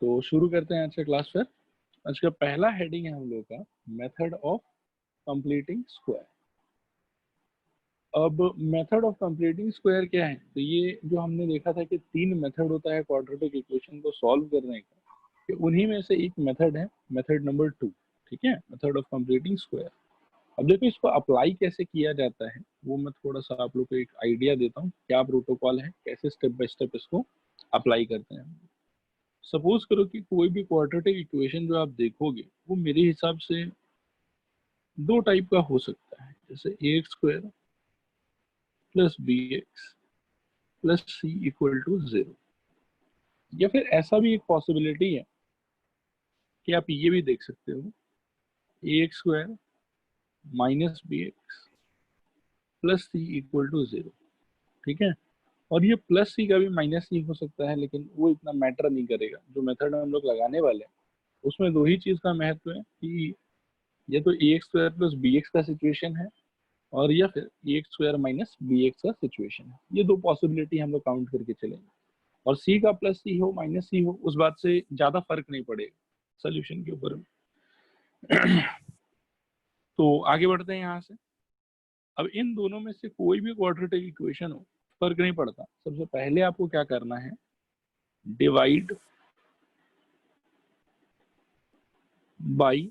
तो शुरू करते हैं आज का क्लास। फिर आज का पहला हेडिंग है हम लोग का मेथड ऑफ कंप्लीटिंग स्क्वायर। अब मेथड ऑफ कंप्लीटिंग स्क्वायर क्या है? तो ये जो हमने देखा था कि तीन मेथड होता है क्वाड्रेटिक इक्वेशन को सॉल्व करने का, कि उन्हीं में से एक मेथड है मेथड नंबर 2। ठीक है, मेथड ऑफ कंप्लीटिंग स्क्वायर। अब देखो इसको अप्लाई कैसे किया जाता है वो मैं थोड़ा सा आप लोग को एक आइडिया देता हूँ, क्या प्रोटोकॉल है, कैसे स्टेप बाय स्टेप इसको अप्लाई करते हैं। सपोज करो कि कोई भी क्वाड्रेटिक इक्वेशन जो आप देखोगे वो मेरे हिसाब से दो टाइप का हो सकता है, जैसे A X square plus B X plus C equal to 0। या फिर ऐसा भी एक पॉसिबिलिटी है कि आप ये भी देख सकते हो A X square minus B X plus C equal to 0। ठीक है, और ये प्लस सी का भी माइनस सी हो सकता है, लेकिन वो इतना मैटर नहीं करेगा। जो मेथड हम लोग लगाने वाले हैं उसमें दो ही चीज का महत्व है कि ये तो A X square plus B X का सिचुएशन है, और या फिर A X square minus B X का सिचुएशन है। ये दो पॉसिबिलिटी हम लोग काउंट करके चलेंगे, और सी का प्लस सी हो माइनस सी हो उस बात से ज्यादा फर्क नहीं पड़ेगा सोल्यूशन के ऊपर। तो आगे बढ़ते हैं यहाँ से। अब इन दोनों में से कोई भी क्वाड्रेटिक इक्वेशन हो, फर्क नहीं पड़ता। सबसे पहले आपको क्या करना है, डिवाइड बाई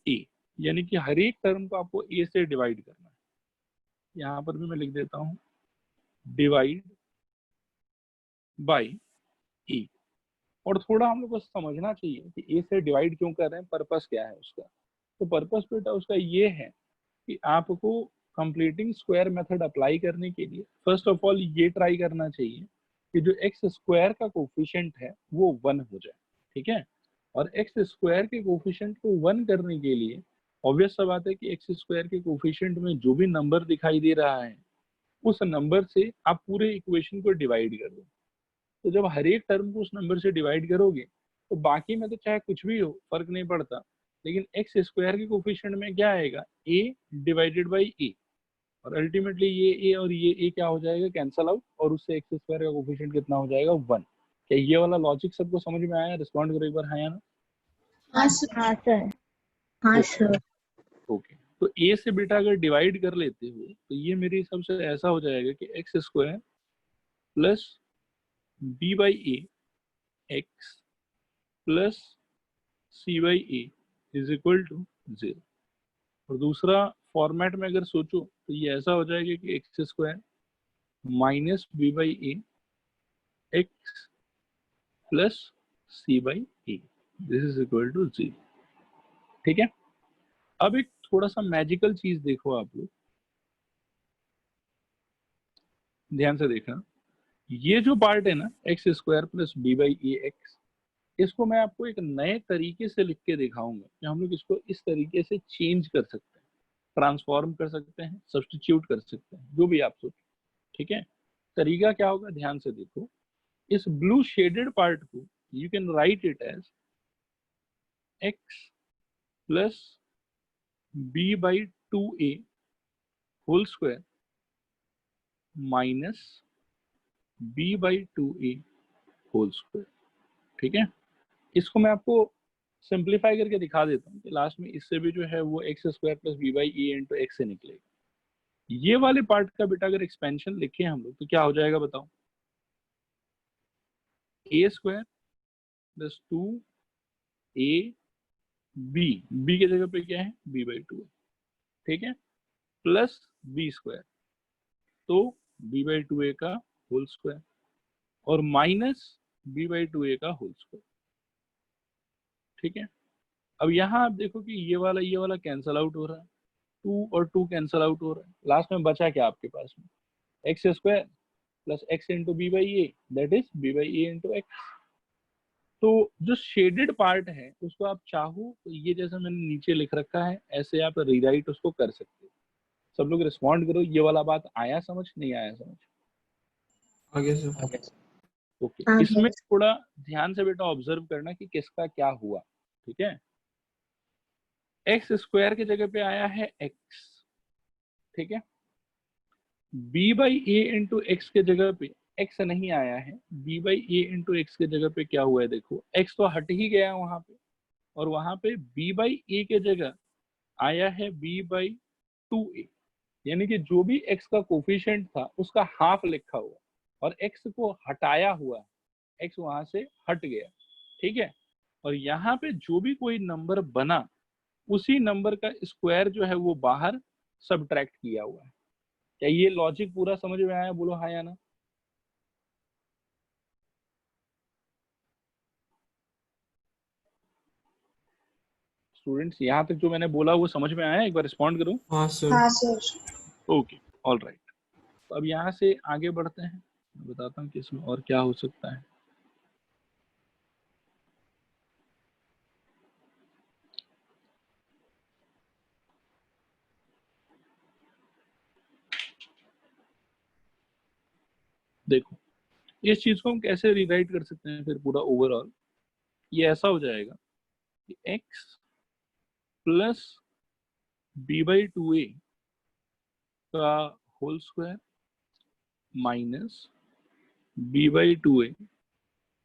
ए, यानी कि हर एक टर्म को आपको ए से डिवाइड करना है। यहाँ पर भी मैं लिख देता हूँ डिवाइड बाई ए। और थोड़ा हम लोग को समझना चाहिए कि ए से डिवाइड क्यों कर रहे हैं, पर्पस क्या है उसका। तो पर्पस बेटा उसका ये है कि आपको कंप्लीटिंग स्क्वायर मेथड अप्लाई करने के लिए फर्स्ट ऑफ ऑल ये ट्राई करना चाहिए कि जो एक्स स्क्वायर का कोफिशिएंट है वो 1 हो जाए। ठीक है, और एक्स स्क्वायर के कोफिशिएंट को 1 करने के लिए ऑब्वियस सा बात है कि एक्स स्क्वायर के कोफिशिएंट में जो भी नंबर दिखाई दे रहा है उस नंबर से आप पूरे इक्वेशन को डिवाइड कर दो। तो जब हर एक टर्म को उस नंबर से डिवाइड करोगे तो बाकी में तो चाहे कुछ भी हो फर्क नहीं पड़ता, लेकिन एक्स स्क्वायर के कोफिशिएंट में क्या आएगा, ए डिवाइडेड बाई ए। और अल्टीमेटली ये ए और ये ए क्या हो जाएगा, कैंसल आउट, और उससे एक्स स्क्वायर का कोफिशिएंट कितना हो जाएगा, 1। क्या ये वाला लॉजिक सबको समझ में आया? रिस्पॉन्ड करो एक बार, हाँ या ना। हाँ सर। हाँ सर। ओके, तो ए से बेटा अगर डिवाइड कर लेते हो तो ये मेरे हिसाब से ऐसा हो जाएगा कि X square plus B by A X plus C by A is equal to 0। और दूसरा फॉर्मेट में अगर सोचो तो ये ऐसा हो जाएगा कि X square minus B by A X plus C by A this is equal to 0। ठीक है, अब एक थोड़ा सा मैजिकल चीज देखो आप लोग, ध्यान से देखना। ये जो पार्ट है ना X square plus B by A X, इसको मैं आपको एक नए तरीके से लिख के दिखाऊंगा कि हम लोग इसको इस तरीके से चेंज कर सकते हैं, ट्रांसफॉर्म कर सकते हैं, सब्स्टिट्यूट कर सकते हैं, जो भी आप सोचो। ठीक है, तरीका क्या होगा, ध्यान से देखो। इस ब्लू शेडेड पार्ट को you can write it as X plus B by 2a whole square minus B by 2a whole square. ठीक है, इसको मैं आपको सिंप्लीफाई करके दिखा देता हूँ कि लास्ट में इससे भी जो है वो X square plus B by A into X से निकलेगा। ये वाले पार्ट का बेटा अगर एक्सपेंशन लिखे हम लोग तो क्या हो जाएगा बताओ, ए स्क्वायर प्लस 2a बी की जगह पे क्या है, बी बाई 2। ठीक है, प्लस बी स्क्वायर, तो बी बाई 2a का होल स्क्वायर, और माइनस बी बाई 2a का होल स्क्वायर। ठीक है, अब यहाँ आप देखो कि ये वाला कैंसल आउट हो रहा है, 2 और 2 कैंसल आउट हो रहा है, लास्ट में बचा क्या आपके पास में, X square plus X into B by A that is B by A into X. तो जो शेडेड पार्ट है उसको आप चाहो तो ये जैसा मैंने नीचे लिख रखा है ऐसे आप रीराइट उसको कर सकते हो। सब लोग रिस्पॉन्ड करो, ये वाला बात आया समझ, नहीं आया समझ? आगे सर। ओके, इसमें थोड़ा ध्यान से बेटा ऑब्जर्व करना कि किसका क्या हुआ। ठीक है, एक्स स्क्वायर की जगह पे आया है एक्स। ठीक है, B by A into X के जगह पे x नहीं आया है, b by A into X के जगह पे क्या हुआ है, देखो x तो हट ही गया वहां पे, और वहां पे b बाई ए के जगह आया है b बाई 2a, यानी कि जो भी x का कोफिशिएंट था उसका हाफ लिखा हुआ, और x को हटाया हुआ है, x वहां से हट गया, ठीक है। और यहाँ पे जो भी कोई नंबर बना उसी नंबर का स्क्वायर जो है वो बाहर सबट्रैक्ट किया हुआ है। क्या ये लॉजिक पूरा समझ में आया, बोलो हाँ या ना। स्टूडेंट्स यहाँ तक जो मैंने बोला वो समझ में आया, एक बार रिस्पॉन्ड करो। हाँ सर। हाँ सर। Okay, all right. तो अब यहाँ से आगे बढ़ते हैं, मैं बताता हूँ कि इसमें और क्या हो सकता है। देखो इस चीज को हम कैसे रिराइट कर सकते हैं फिर पूरा ओवरऑल, ये ऐसा हो जाएगा कि x plus B by 2a का whole square minus B by 2a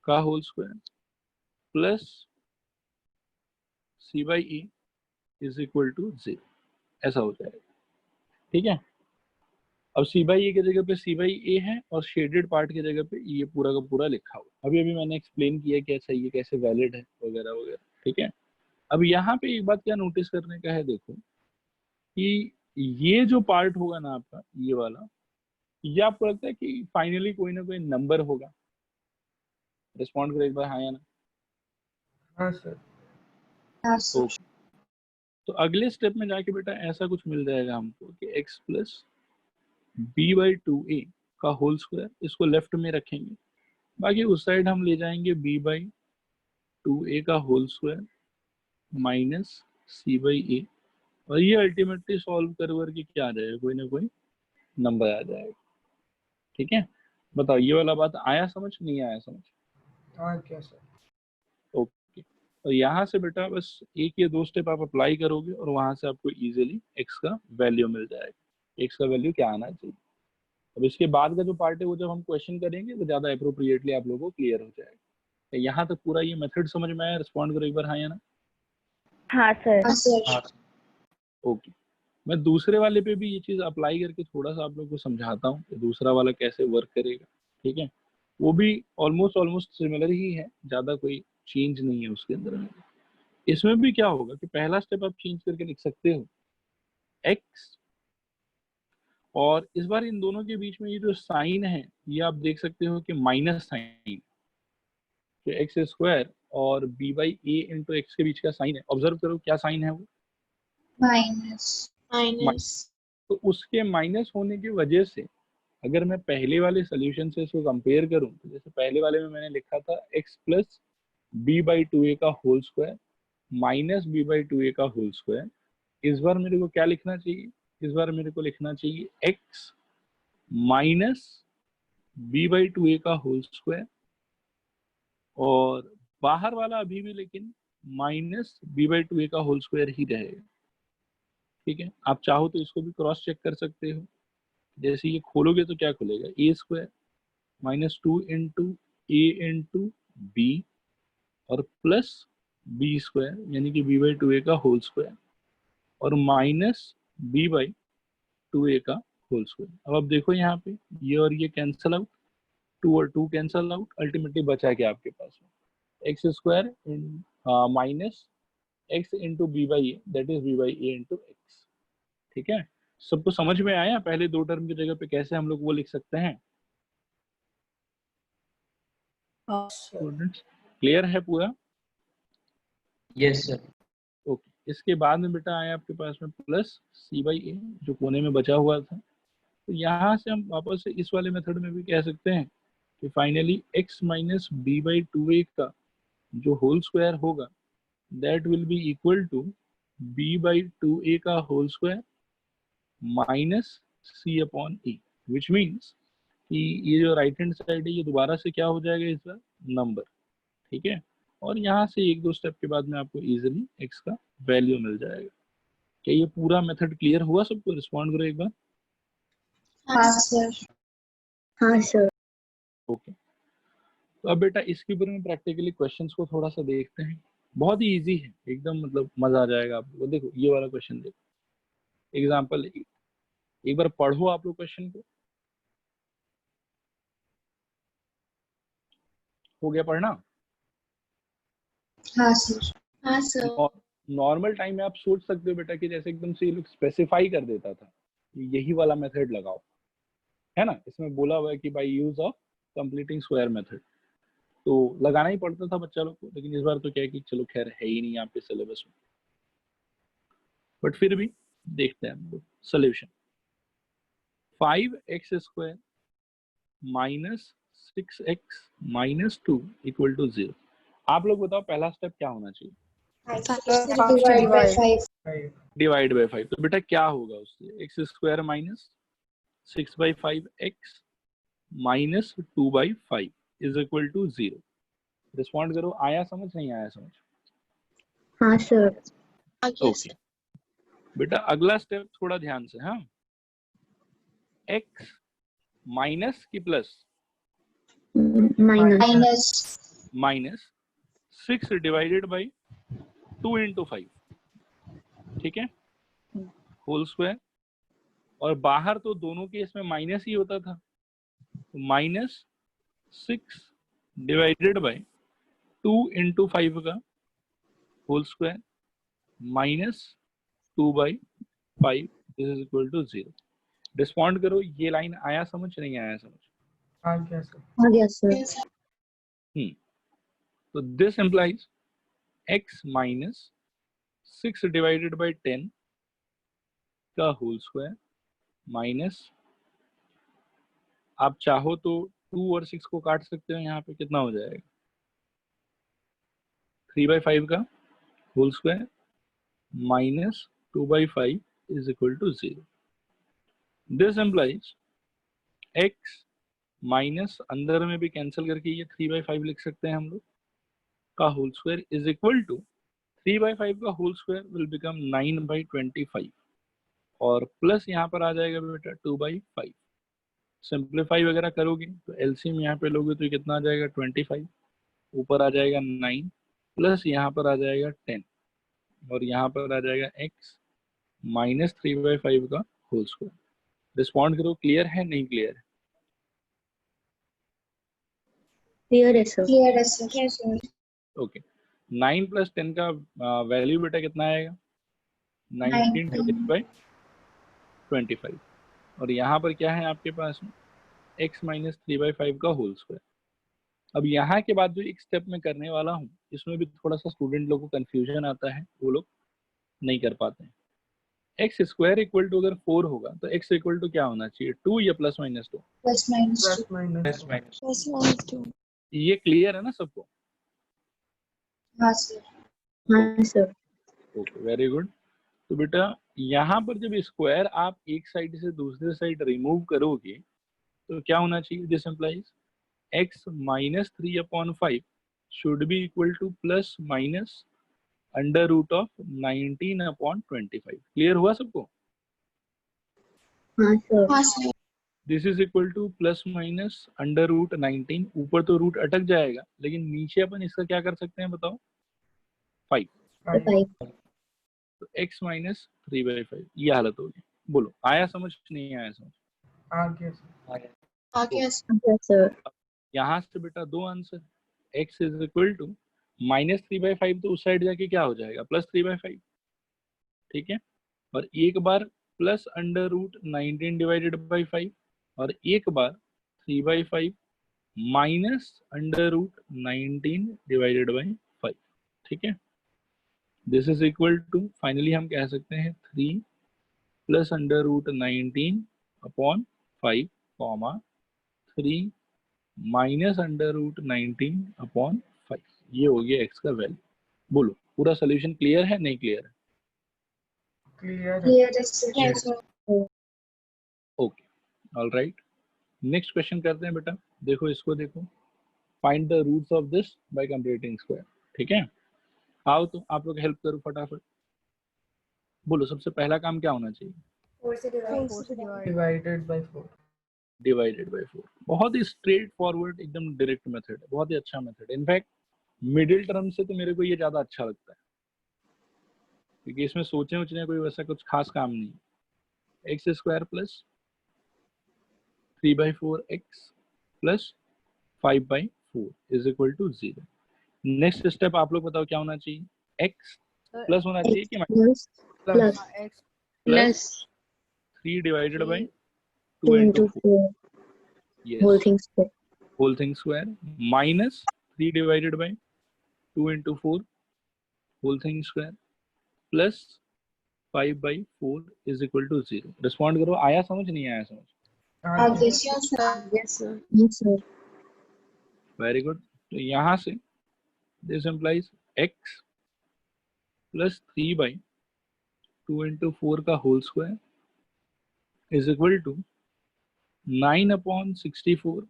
का whole square plus C by A is equal to 0, ऐसा हो जाएगा, ठीक है। अब सी बाई ए की जगह पे सी बाई ए है और शेडेड पार्ट की जगह पे ये पूरा का पूरा लिखा हुआ। अभी अभी मैंने एक्सप्लेन किया कि अच्छा ये कैसे वैलिड है वगैरह वगैरह, ठीक है। अब यहाँ पे एक बात क्या नोटिस करने का है, देखो कि ये जो पार्ट होगा ना आपका ये वाला, ये आपको लगता है कि फाइनली कोई ना कोई नंबर होगा। रिस्पॉन्ड करो एक बार हाँ या ना। हाँ सर। हाँ सर। ओके, तो अगले स्टेप में जाके बेटा ऐसा कुछ मिल जाएगा हमको कि x plus B by 2a का होल स्क्वायर, इसको लेफ्ट में रखेंगे, बाकी उस साइड हम ले जाएंगे b बाई 2a का whole square minus c by a, और ये अल्टीमेटली सॉल्व करके क्या आ जाएगा, कोई ना कोई नंबर आ जाएगा, ठीक है। बताओ ये वाला बात आया समझ, नहीं आया समझ। हाँ क्या सर। ओके, और यहाँ से बेटा बस एक या दो स्टेप आप अप्लाई करोगे और वहां से आपको इजीली x का वैल्यू मिल जाएगा, x का वैल्यू क्या आना चाहिए। अब इसके बाद का जो पार्ट है वो जब हम क्वेश्चन करेंगे तो ज्यादा अप्रोप्रिएटली आप लोगों को क्लियर हो जाएगा। यहाँ तक पूरा ये मेथड समझ में आया, रिस्पॉन्ड करो एक बार हाँ या ना। हाँ सर। हाँ सर। ओके, मैं दूसरे वाले पे भी ये चीज अप्लाई करके थोड़ा सा आप लोगों को समझाता हूँ कि दूसरा वाला कैसे वर्क करेगा, ठीक है। वो भी ऑलमोस्ट ऑलमोस्ट सिमिलर ही है, ज्यादा कोई चेंज नहीं है उसके अंदर में। इसमें भी क्या होगा कि पहला स्टेप आप चेंज करके लिख सकते हो x, और इस बार इन दोनों के बीच में ये जो साइन है ये आप देख सकते हो कि माइनस साइन, तो एक्स स्क्वायर और B by A into X के बीच का साइन है, ऑब्जर्व करो क्या साइन है वो, माइनस। माइनस। तो उसके माइनस होने की वजह से अगर मैं पहले वाले सोल्यूशन से इसको कंपेयर करूं, तो जैसे पहले वाले में मैंने लिखा था x plus B by 2a का whole square minus B by 2a का होल स्क्वायर, इस बार मेरे को क्या लिखना चाहिए, इस बार मेरे को लिखना चाहिए x minus B by 2a का होल स्क्वायर, और बाहर वाला अभी भी लेकिन माइनस बी बाई 2a का होल स्क्वायर ही रहेगा, ठीक है। आप चाहो तो इसको भी क्रॉस चेक कर सकते हो, जैसे ये खोलोगे तो क्या खुलेगा, ए स्क्वायर माइनस 2 इंटू ए इंटू बी और प्लस बी स्क्वायर यानी कि बी बाई 2a का होल स्क्वायर और माइनस बी बाई 2a का होल स्क्वायर। अब आप देखो यहाँ पे ये और ये कैंसल आउट, 2 और 2 कैंसल आउट, अल्टीमेटली बचा क्या आपके पास में X square minus X into B by A, that is B by A into X, ठीक है। सबको समझ में आया पहले दो टर्म की जगह पे कैसे हम लोग वो लिख सकते हैं, स्टूडेंट्स क्लियर है पूरा। Yes sir. ओके, इसके बाद में बेटा आया आपके पास में प्लस सी बाई ए जो कोने में बचा हुआ था, तो यहाँ से हम वापस से इस वाले मेथड में भी कह सकते हैं कि finally x minus B by 2a का जो होल स्क्वायर होगा that will be equal to b by 2a का whole square minus c upon a, which means कि ये जो राइट हैंड साइड है ये दोबारा से क्या हो जाएगा इस बार नंबर, ठीक है। और यहाँ से एक दो स्टेप के बाद में आपको इजीली x का वैल्यू मिल जाएगा। क्या ये पूरा मेथड क्लियर हुआ सबको, रिस्पॉन्ड करो एक बार। हाँ सर। हाँ सर। ओके, तो अब बेटा इसके ऊपर में प्रैक्टिकली क्वेश्चंस को थोड़ा सा देखते हैं। बहुत ही इजी है एकदम, मतलब मजा आ जाएगा आपको। देखो ये वाला क्वेश्चन देखो, एग्जांपल एक बार पढ़ो आप लोग क्वेश्चन को। हो गया पढ़ना? हाँ सर। हाँ सर। नॉर्मल टाइम में आप सोच सकते हो बेटा कि जैसे एकदम से ये लोग स्पेसिफाई कर देता था कि यही वाला मेथड लगाओ, है ना। इसमें बोला हुआ है कि by use of completing square method, तो लगाना ही पड़ता था बच्चा लोग को। लेकिन इस बार तो क्या है कि चलो खैर है ही नहीं आपके सिलेबस में, बट फिर भी देखते हैं हम लोग solution. 5x² minus 6x minus 2 equal to 0। आप लोग बताओ पहला स्टेप क्या होना चाहिए? Divide by 5। Divide by 5। तो बेटा क्या होगा उससे? x² minus 6/5 x minus 2/5 is equal to 0। Respond करो, आया समझ नहीं आया समझ? हाँ सर। ओके बेटा अगला स्टेप थोड़ा ध्यान से, हाँ। x माइनस की plus? Minus 6 divided by 2 into 5, ठीक है, होल स्क्वायर। और बाहर तो दोनों के इसमें माइनस ही होता था, तो माइनस 6 डिवाइडेड बाई 2 इंटू 5 का whole square minus 2/5 is equal to 0। Respond करो, ये लाइन आया समझ नहीं आया समझ? आ गया सर। तो this implies x minus 6 divided by 10 का होल स्क्वायर माइनस, आप चाहो तो 2 और 6 को काट सकते हो, यहाँ पे कितना हो जाएगा? 3/5 का whole square minus 2/5 is equal to 0। This implies x minus, अंदर में भी कैंसिल करके ये 3/5 लिख सकते हैं हम लोग, का whole square is equal to 3/5 का होल स्क्वायर विल बिकम 9/25 और प्लस यहाँ पर आ जाएगा बेटा 2/5। सिंप्लीफाई वगैरह करोगे तो एलसीएम यहाँ पे लोगे तो कितना आ जाएगा? 25, ऊपर आ जाएगा 9, प्लस यहाँ पर आ जाएगा 10 और यहाँ पर आ जाएगा x माइनस 3/5 का होल स्क्वायर। रिस्पॉन्ड करो, क्लियर है नहीं क्लियर है? क्लियर है सर। क्लियर है सर। ओके, 9 प्लस 10 का वैल्यू बेटा कितना आएगा? 19 डिवाइडेड बाई 25 और यहाँ पर क्या है आपके पास में? x माइनस 3/5 का होल स्क्वायर। अब यहाँ के बाद जो एक स्टेप में करने वाला हूँ इसमें भी थोड़ा सा स्टूडेंट लोगों को कंफ्यूजन आता है, वो लोग नहीं कर पाते हैं। एक्स स्क्वायर इक्वल टू अगर 4 होगा तो x इक्वल टू क्या होना चाहिए? 2 या प्लस माइनस 2? Plus minus 2। ये क्लियर है ना सबको? हाँ सर। हाँ सर। Okay very good. तो बेटा यहाँ पर जब स्क्वायर आप एक साइड से दूसरे साइड रिमूव करोगे तो क्या होना चाहिए? This implies x minus 3/5 should be equal to plus minus under root of 19/25। Clear हुआ सबको? हाँ sir. This is equal to plus minus under root 19। ऊपर तो रूट अटक जाएगा लेकिन नीचे अपन इसका क्या कर सकते हैं बताओ? 5। तो x माइनस 3/5 ये हालत होगी। बोलो आया समझ नहीं आया समझ? आ गया सर। यहाँ से बेटा दो answer, x is equal to minus 3/5 तो उस साइड जाके क्या हो जाएगा? प्लस 3/5, ठीक है। और एक बार plus under root 19 divided by 5 और एक बार 3/5 minus under root 19 divided by 5, ठीक है। This is equal to, finally हम कह सकते हैं 3 plus under root 19 upon 5 comma 3 minus under root 19 upon 5। ये हो गया x का वैल्यू। बोलो पूरा सोल्यूशन क्लियर है नहीं क्लियर है? क्लियर है। Okay all right, next question करते हैं बेटा। देखो इसको देखो, find the roots of this by completing square, ठीक है। आओ तो आप लोग हेल्प करो फटाफट। बोलो सबसे पहला काम क्या होना चाहिए? Divided by 4। Divided by 4। बहुत ही स्ट्रेट फॉरवर्ड एकदम डायरेक्ट मेथड है, बहुत ही अच्छा मेथड है। इनफैक्ट मिडिल टर्म से तो मेरे को ये ज्यादा अच्छा लगता है, क्योंकि इसमें सोचने उचने कोई वैसा कुछ खास काम नहीं है। X square plus 3/4 x plus 5/4 is equal to 0। Next step आप लोग बताओ क्या होना चाहिए? एक्स प्लस होना चाहिए कि plus plus x plus plus 3 divided by 2 2 into into 4, 4 whole yes, thing square whole thing square, minus 3 divided by 2 into 4 whole thing square plus 5/4 is equal to 0। Respond करो, आया समझ नहीं आया समझ? आगे yes sir वेरी गुड। तो यहाँ से this implies x plus 3/2 into 4 का whole square is equal to 9/64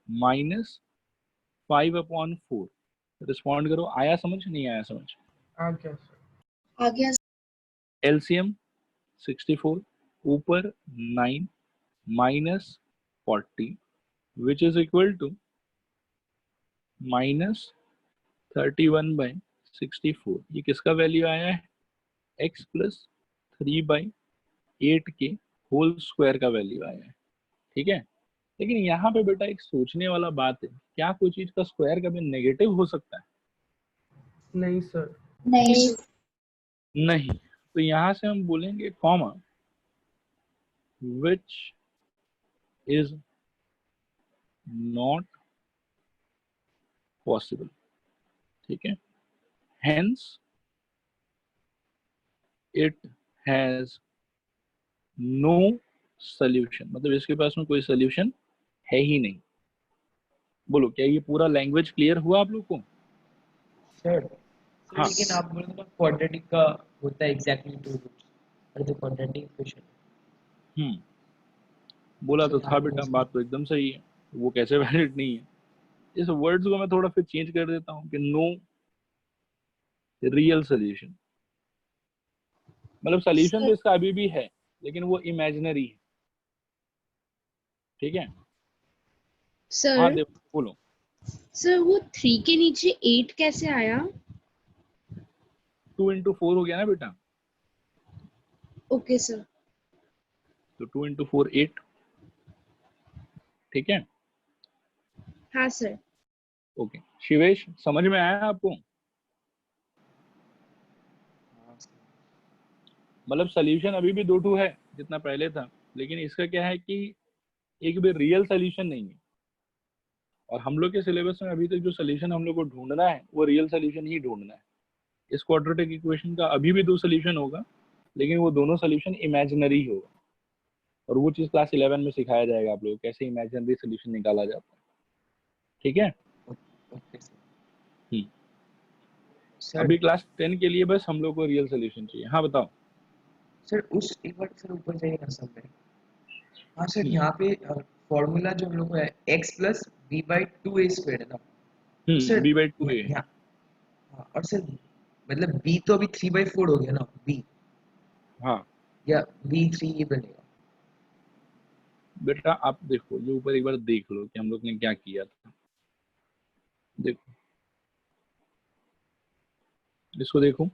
minus 5/4। Respond करो, आया समझ नहीं आया समझ? आगे एलसीएम 64 ऊपर 9 minus 40 which is equal to minus 31/64। ये किसका वैल्यू आया है? x प्लस 3/8 के होल स्क्वायर का वैल्यू आया है, ठीक है। लेकिन यहाँ पे बेटा एक सोचने वाला बात है, क्या कोई चीज का स्क्वायर कभी नेगेटिव हो सकता है? नहीं सर नहीं। तो यहाँ से हम बोलेंगे comma which is not possible, ठीक है। Hence it has no solution, मतलब इसके पास में कोई सोल्यूशन है ही नहीं। बोलो क्या ये पूरा लैंग्वेज क्लियर हुआ आप लोग को? सर हाँ। लेकिन आप बोले ना क्वाड्रेटिक का होता है एग्जैक्टली 2 रूट्स और द क्वाड्रेटिक इक्वेशन। बोला तो था बेटा, बात तो एकदम सही है, वो कैसे वैलिड नहीं है। इस वर्ड्स को मैं थोड़ा फिर चेंज कर देता हूँ कि नो रियल सोल्यूशन, मतलब सोल्यूशन तो इसका अभी भी है लेकिन वो इमेजिनरी है, ठीक है। हाँ सर देखो, बोलो। सर वो 3 के नीचे 8 कैसे आया? 2 into 4 हो गया ना बेटा, ओके सर। तो 2 into 4 8, ठीक है। हाँ सर। ओके शिवेश, समझ में आया आपको? मतलब सोल्यूशन अभी भी 2 है जितना पहले था, लेकिन इसका क्या है कि एक भी रियल सोल्यूशन नहीं है। और हम लोग के सिलेबस में अभी तक जो सोल्यूशन हम लोग को ढूंढना है वो रियल सोल्यूशन ही ढूंढना है। इस क्वाड्रेटिक इक्वेशन का अभी भी 2 सोल्यूशन होगा, लेकिन वो दोनों सोल्यूशन इमेजिनरी होगा। और वो चीज क्लास 11 में सिखाया जाएगा आप लोग कैसे इमेजिनरी सोल्यूशन निकाला जाता है, ठीक है। अभी क्लास 10 के लिए बस हम लोग को रियल सोल्यूशन चाहिए। हाँ बताओ सर। उस एक बार सर ऊपर जाइए ना सब में। हाँ सर, यहाँ पे फॉर्मूला जो हम लोग को है x प्लस b/2a² है ना सर, b/2a। हाँ, और सर मतलब b तो अभी 3/4 हो गया ना b, हाँ या b3 ये बनेगा। बेटा आप देखो ये ऊपर एक बार देख लो कि हम लोग ने क्या किया था। देखो इसको देखो,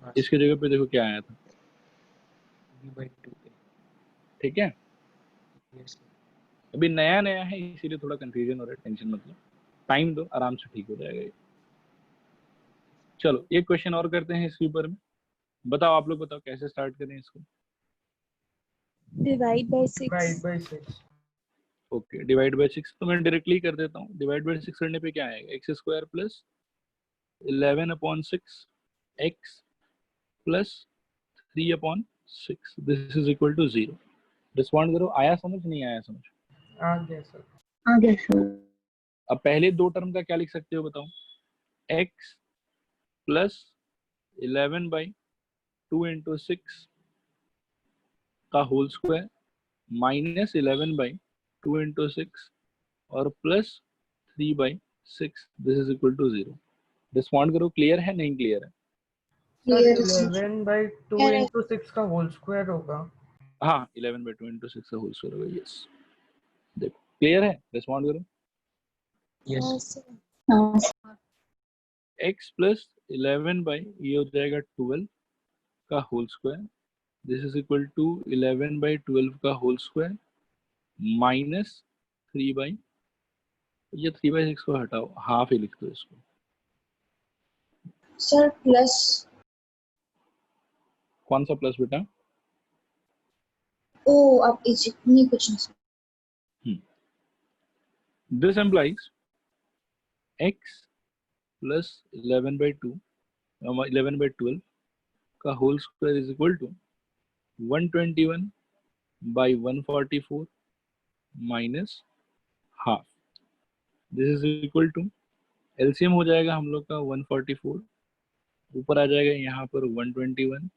हाँ, इसके जगह पे देखो क्या आया था, b/2a। ठीक है। यस अभी नया नया है इसीलिए थोड़ा कंफ्यूजन हो रहा है, टेंशन मतलब, टाइम दो, आराम से ठीक हो जाएगा ये। चलो एक क्वेश्चन और करते हैं इसके ऊपर में। बताओ आप लोग बताओ कैसे स्टार्ट करें इसको। Divide by 6। Okay divide by 6 तो मैं डायरेक्टली कर देता हूँ। डिवाइड बाय 6 करने पे क्या आएगा, x square plus 11/6 x plus 3/6 this is equal to 0। Respond करो, आया समझ नहीं आया समझ? आ गया सर अब पहले 2 टर्म का क्या लिख सकते हो बताओ, x प्लस 11/2 into 6 का होल स्क्वायर माइनस 11/2 into 6 और plus 3/6 this is equal to 0। Respond करो, क्लियर है नहीं क्लियर है? सर 11/2 into 6 का होल स्क्वायर होगा। हाँ 11/2 into 6 का होल स्क्वायर होगा, यस। देखो क्लियर है, रिस्पॉन्ड करो। यस हाँ x प्लस 11 बाई ये हो जाएगा 12 का whole square, this is equal to 11/12 का होल स्क्वायर माइनस 3 बाई, ये 3/6 को हटाओ, हाफ ही लिख दो इसको। सर प्लस कौन सा प्लस बेटा? ओ आप इजिप्ट नहीं कुछ नहीं। दिस एम्प्लाइज x प्लस 11/2 11/12 का whole square is equal to 121 by 144 minus half, this is equal to LCM हो जाएगा हम लोग का 144, ऊपर आ जाएगा यहाँ पर 121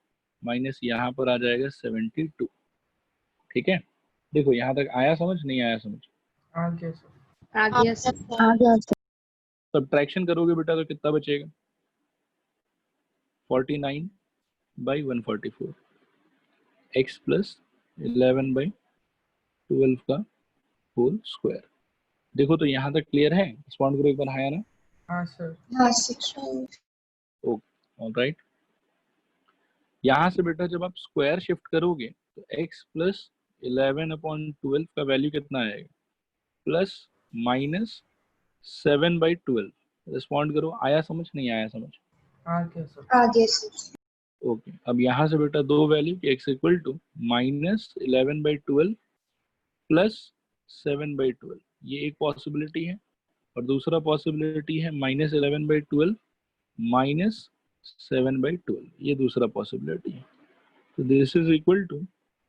माइनस यहाँ पर आ जाएगा 72। ठीक है, देखो यहाँ तक आया समझ, नहीं आया समझ? आ गया सर। आ गया सर। आ गया सर। सब्ट्रैक्शन करोगे बेटा तो कितना बचेगा? 49 बाई 144 x प्लस 11/12 का होल स्क्वायर। देखो तो यहाँ तक क्लियर है? रिस्पॉन्ड करो एक बार, हाँ या ना? हाँ सर। हाँ 6 ओके ऑलराइट। यहाँ से बेटा जब आप स्क्वायर शिफ्ट करोगे तो x प्लस 11/12 का वैल्यू कितना आएगा? Plus minus 7/12। रिस्पॉन्ड करो, आया समझ, नहीं आया समझ? आ गया सर। आ गया सर। ओके, अब यहाँ से बेटा दो वैल्यू कि x equal to minus 11/12 plus 7/12, ये एक पॉसिबिलिटी है, और दूसरा पॉसिबिलिटी है माइनस 11/12 माइनस 7/12, ये दूसरा पॉसिबिलिटी है। तो this is equal to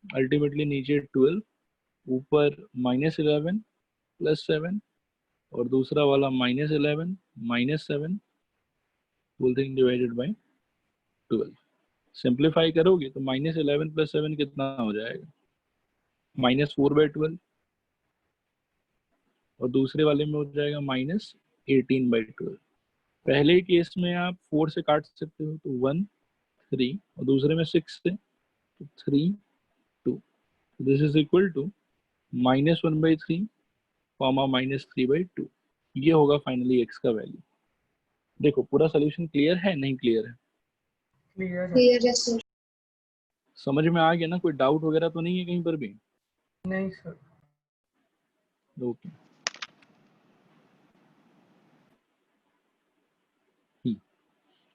ultimately नीचे 12, ऊपर माइनस 11 प्लस 7, और दूसरा वाला minus 11 minus 7 whole thing divided by 12। Simplify करोगे तो माइनस 11 प्लस 7 कितना हो जाएगा? माइनस 4/12, और दूसरे वाले में हो जाएगा माइनस 18/12। पहले केस में आप 4 से काट सकते हो तो 1 3, और दूसरे में 6 से तो 3 2। This is equal to -1/3 comma -3/2, ये होगा फाइनली x का वैल्यू। देखो पूरा सोल्यूशन क्लियर है, नहीं क्लियर है? क्लियर है। क्लियर है सर। समझ में आ गया ना? कोई डाउट वगैरह तो नहीं है कहीं पर भी? नहीं सर। ओके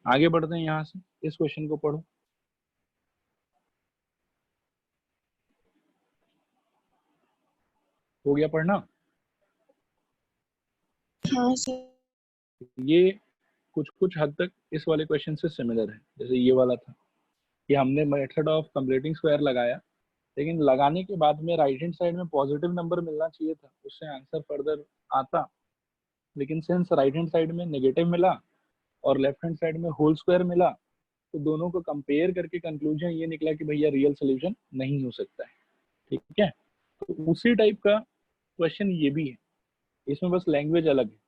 आगे बढ़ते हैं, यहाँ से इस क्वेश्चन को पढ़ो। हो गया पढ़ना? हाँ सर। ये कुछ कुछ हद तक इस वाले क्वेश्चन से सिमिलर है, जैसे ये वाला था कि हमने मेथड ऑफ कंप्लीटिंग स्क्वायर लगाया, लेकिन लगाने के बाद में राइट हैंड साइड में पॉजिटिव नंबर मिलना चाहिए था, उससे आंसर फर्दर आता, लेकिन सिंस राइट हैंड साइड में नेगेटिव मिला और लेफ्ट हैंड साइड में होल स्क्वायर मिला, तो दोनों को कंपेयर करके कंक्लूजन ये निकला कि भैया रियल सोल्यूशन नहीं हो सकता है। ठीक है, तो उसी टाइप का क्वेश्चन ये भी है, इसमें बस लैंग्वेज अलग है।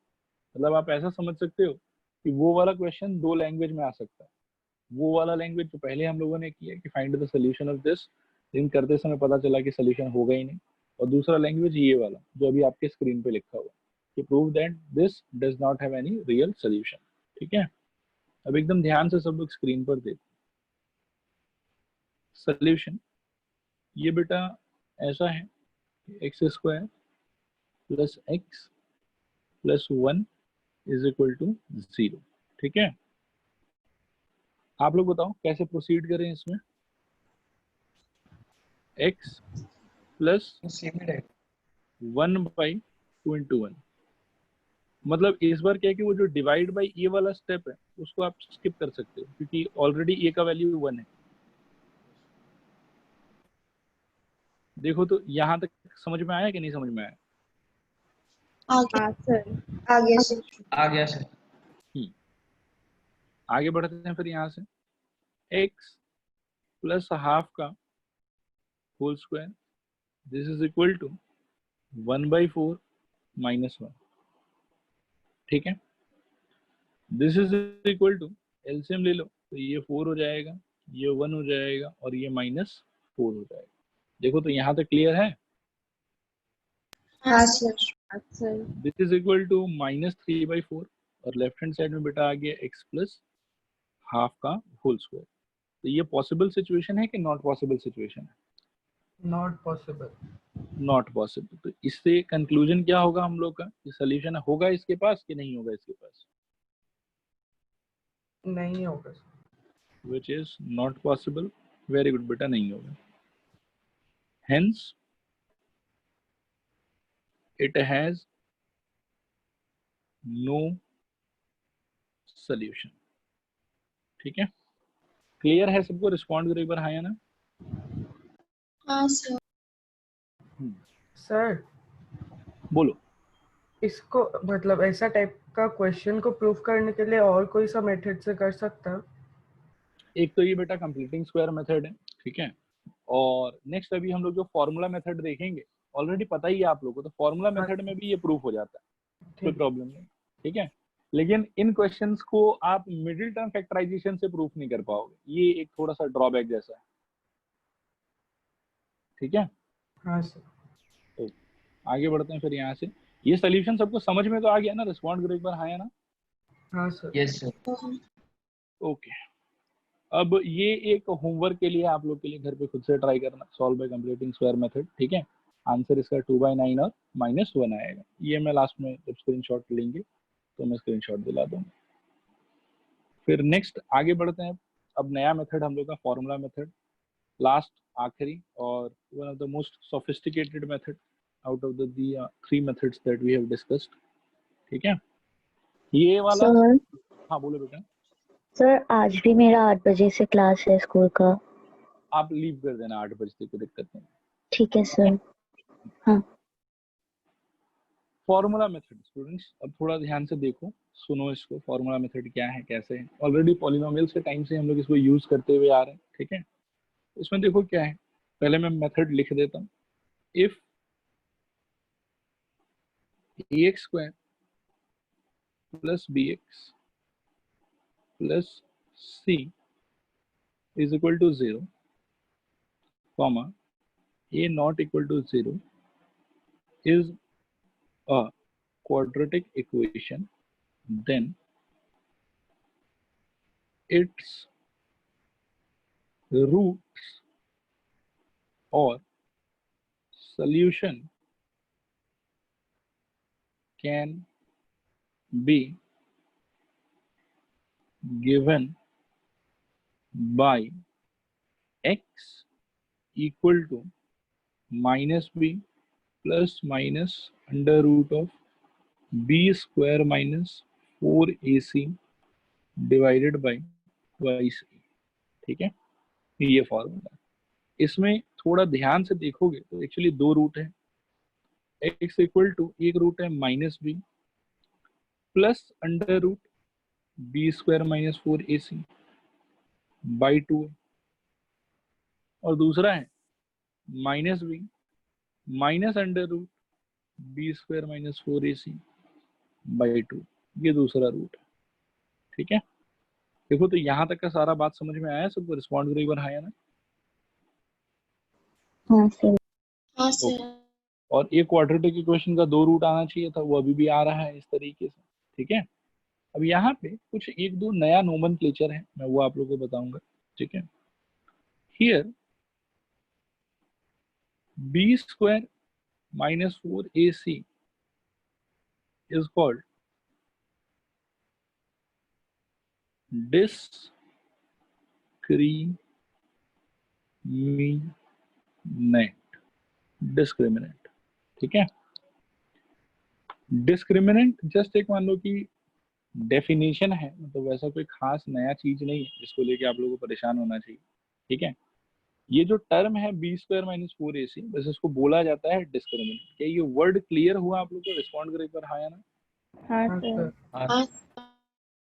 मतलब आप ऐसा समझ सकते हो कि वो वाला क्वेश्चन दो लैंग्वेज में आ सकता है। वो वाला लैंग्वेज जो पहले हम लोगों ने किया कि find the solution of this, लेकिन करते समय पता चला कि सोल्यूशन होगा ही नहीं। और दूसरा लैंग्वेज ये वाला जो अभी आपके स्क्रीन पे लिखा हुआ कि prove that this does not have any real solution. ठीक है, अब एकदम ध्यान से सब लोग स्क्रीन पर देखो। सोल्यूशन ये बेटा ऐसा है, x square plus x plus 1 is equal to 0। ठीक है, आप लोग बताओ कैसे प्रोसीड करें इसमें? x प्लस सेम ही रहेगा। 1/2 into 1, मतलब इस बार क्या है कि वो जो डिवाइड बाई ए वाला स्टेप है उसको आप स्किप कर सकते हो, क्योंकि ऑलरेडी ए का वैल्यू 1 है। देखो तो यहाँ तक समझ में आया कि नहीं समझ में आया? आ गया हाँ सर। आ गया सर। आ गया सर। आगे बढ़ते हैं फिर यहाँ से, x प्लस हाफ का whole square, this is equal to 1/4 minus 1। ठीक है, this is equal to LCM ले लो तो ये 4 हो जाएगा, ये 1 हो जाएगा, और ये -4 हो जाएगा। देखो तो यहाँ तक क्लियर है। हाँ sir. Sir this is equal to -3/4 और लेफ्ट हैंड साइड में बेटा आ गया x प्लस हाफ का होल स्क्वायर। तो ये पॉसिबल सिचुएशन है कि नॉट पॉसिबल सिचुएशन है? Not possible. Not possible. तो इससे कंक्लूजन क्या होगा हम लोग का, कि सोल्यूशन होगा इसके पास कि नहीं होगा इसके पास? नहीं होगा sir. Which is not possible. Very good बेटा, नहीं होगा। Hence it has no solution. ठीक है, क्लियर है सबको? रिस्पॉन्ड करो एक बार हाँ या ना। हाँ सर। सर बोलो। इसको मतलब ऐसा टाइप का क्वेश्चन को प्रूफ करने के लिए और कोई सा मेथड से कर सकता है? एक तो ये बेटा कंप्लीटिंग स्क्वायर मेथड है, ठीक है, और नेक्स्ट अभी हम लोग जो फॉर्मूला मेथड देखेंगे, ऑलरेडी पता ही है आप लोगों को, तो फॉर्मूला मेथड में भी ये प्रूफ हो जाता है, कोई ठीक। प्रॉब्लम नहीं। ठीक है, लेकिन इन क्वेश्चंस को आप मिडिल टर्म फैक्टराइजेशन से प्रूफ नहीं कर पाओगे, ये एक थोड़ा सा ड्रॉबैक जैसा है। ठीक है, हाँ सर। तो आगे बढ़ते हैं फिर यहाँ से। ये सोल्यूशन सबको समझ में तो आ गया ना? रिस्पॉन्ड करो एक बार हाँ या ना। हाँ सर। Yes sir. ओके, अब ये एक होमवर्क के लिए आप लोग के लिए घर पे खुद से ट्राई करना, solve by completing square method. ठीक है, आंसर इसका 2/9 और -1 आएगा। ये मैं लास्ट में जब स्क्रीनशॉट लेंगे तो मैं स्क्रीनशॉट दिला दूंगा। फिर नेक्स्ट आगे बढ़ते हैं। अब नया मेथड हम लोग का फॉर्मूला मेथड, लास्ट आखिरी और one of the most sophisticated method out of the 3 methods that we have discussed. ठीक है, ये वाला। सर हाँ बोलो बेटा। सर आज भी मेरा 8 बजे से क्लास है स्कूल का। आप लीव कर देना 8 बजे, कोई दिक्कत नहीं। ठीक है सर। हाँ फॉर्मूला मेथड स्टूडेंट्स, अब थोड़ा ध्यान से देखो, सुनो इसको। फॉर्मूला मेथड क्या है, कैसे है? ऑलरेडी पॉलिनोमियल्स के टाइम से हम लोग इसको यूज करते हुए आ रहे हैं। ठीक है, इसमें देखो क्या है, पहले मैं मेथड लिख देता हूँ। If ax² plus bx plus c is equal to 0, comma a not equal to 0 is a quadratic equation, then its roots or solution can be given by x equal to -b plus minus under root of b square minus 4ac divided by twice a। ठीक है, ये formula. इसमें थोड़ा ध्यान से देखोगे तो actually 2 root है। x इक्वल टू एक रूट है -b plus under root b square minus 4ac by 2, और दूसरा है -b minus under root b square minus 4ac by 2, ये दूसरा रूट है। ठीक है, देखो तो यहाँ तक का सारा बात समझ में आया सबको? रिस्पॉन्ड करो एक बार हाँ या ना। हाँ सर। हाँ सर। और एक क्वाड्रेटिक इक्वेशन का 2 रूट आना चाहिए था, वो अभी भी आ रहा है इस तरीके से। ठीक है, अब यहाँ पे कुछ एक दो नया नोमेनक्लेचर है, मैं वो आप लोगों को बताऊंगा। ठीक है, here b square minus 4ac is called discriminant. ठीक है, डिस्क्रिमिनेंट जस्ट एक मान लो कि डेफिनेशन है, मतलब वैसा कोई खास नया चीज नहीं है जिसको लेके आप लोगों को परेशान होना चाहिए। ठीक है, ये जो टर्म है b स्क्वायर माइनस 4ac, बस इसको बोला जाता है डिस्क्रिमिनेंट। क्या ये वर्ड क्लियर हुआ आप लोग को? रिस्पॉन्ड करो एक बार हाँ या ना। हाँ हाँ सर। सर। हाँ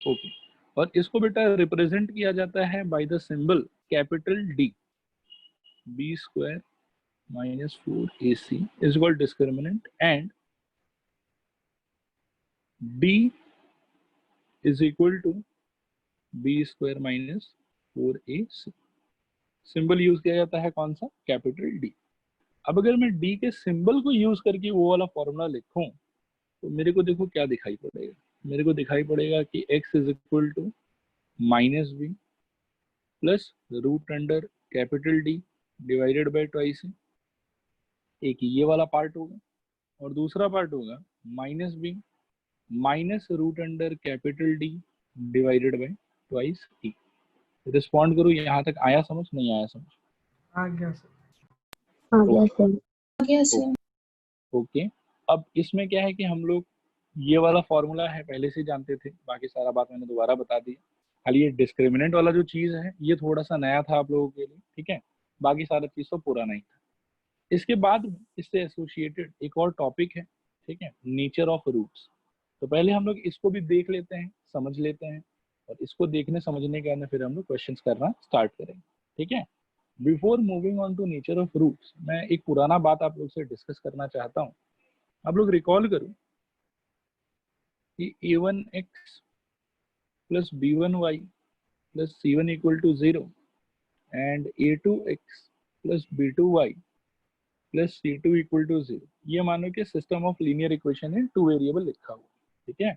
ओके, और इसको बेटा रिप्रेजेंट किया जाता है by the symbol capital D। b square minus 4ac is called discriminant, and d is equal to b square minus 4ac। Symbol use किया जाता है कौन सा? Capital D। अब अगर मैं डी के सिंबल को यूज करके वो वाला फॉर्मूला लिखूं तो मेरे को देखो क्या दिखाई पड़ेगा, मेरे को दिखाई पड़ेगा कि x is equal to minus b plus root under capital D divided by twice. एक ये वाला पार्ट होगा और दूसरा पार्ट होगा minus b minus root under capital D divided by twice e. Respond करो, यहाँ तक आया समझ, नहीं आया समझ? आ गया सर। आ गया सर। आगे सर। ओके, अब इसमें क्या है कि हम लोग ये वाला फॉर्मूला है पहले से जानते थे, बाकी सारा बात मैंने दोबारा बता दी। खाली ये डिस्क्रिमिनेंट वाला जो चीज है ये थोड़ा सा नया था आप लोगों के लिए, ठीक है, बाकी सारा चीज तो पुराना ही था। इसके बाद में इससे एसोसिएटेड एक और टॉपिक है, ठीक है, नेचर ऑफ रूट्स। तो पहले हम लोग इसको भी देख लेते हैं, समझ लेते हैं, और इसको देखने समझने के बाद फिर हम लोग क्वेश्चंस करना स्टार्ट करेंगे, ठीक है। Before moving on to nature of roots, मैं एक पुराना बात आप लोग से डिस्कस करना चाहता हूँ। आप लोग रिकॉल करो कि a1x plus b1y plus c1 equal to 0 and a2x plus b2y plus c2 equal to 0, ये मानो कि सिस्टम ऑफ लीनियर इक्वेशन है, 2 वेरिएबल लिखा हुआ, ठीक है।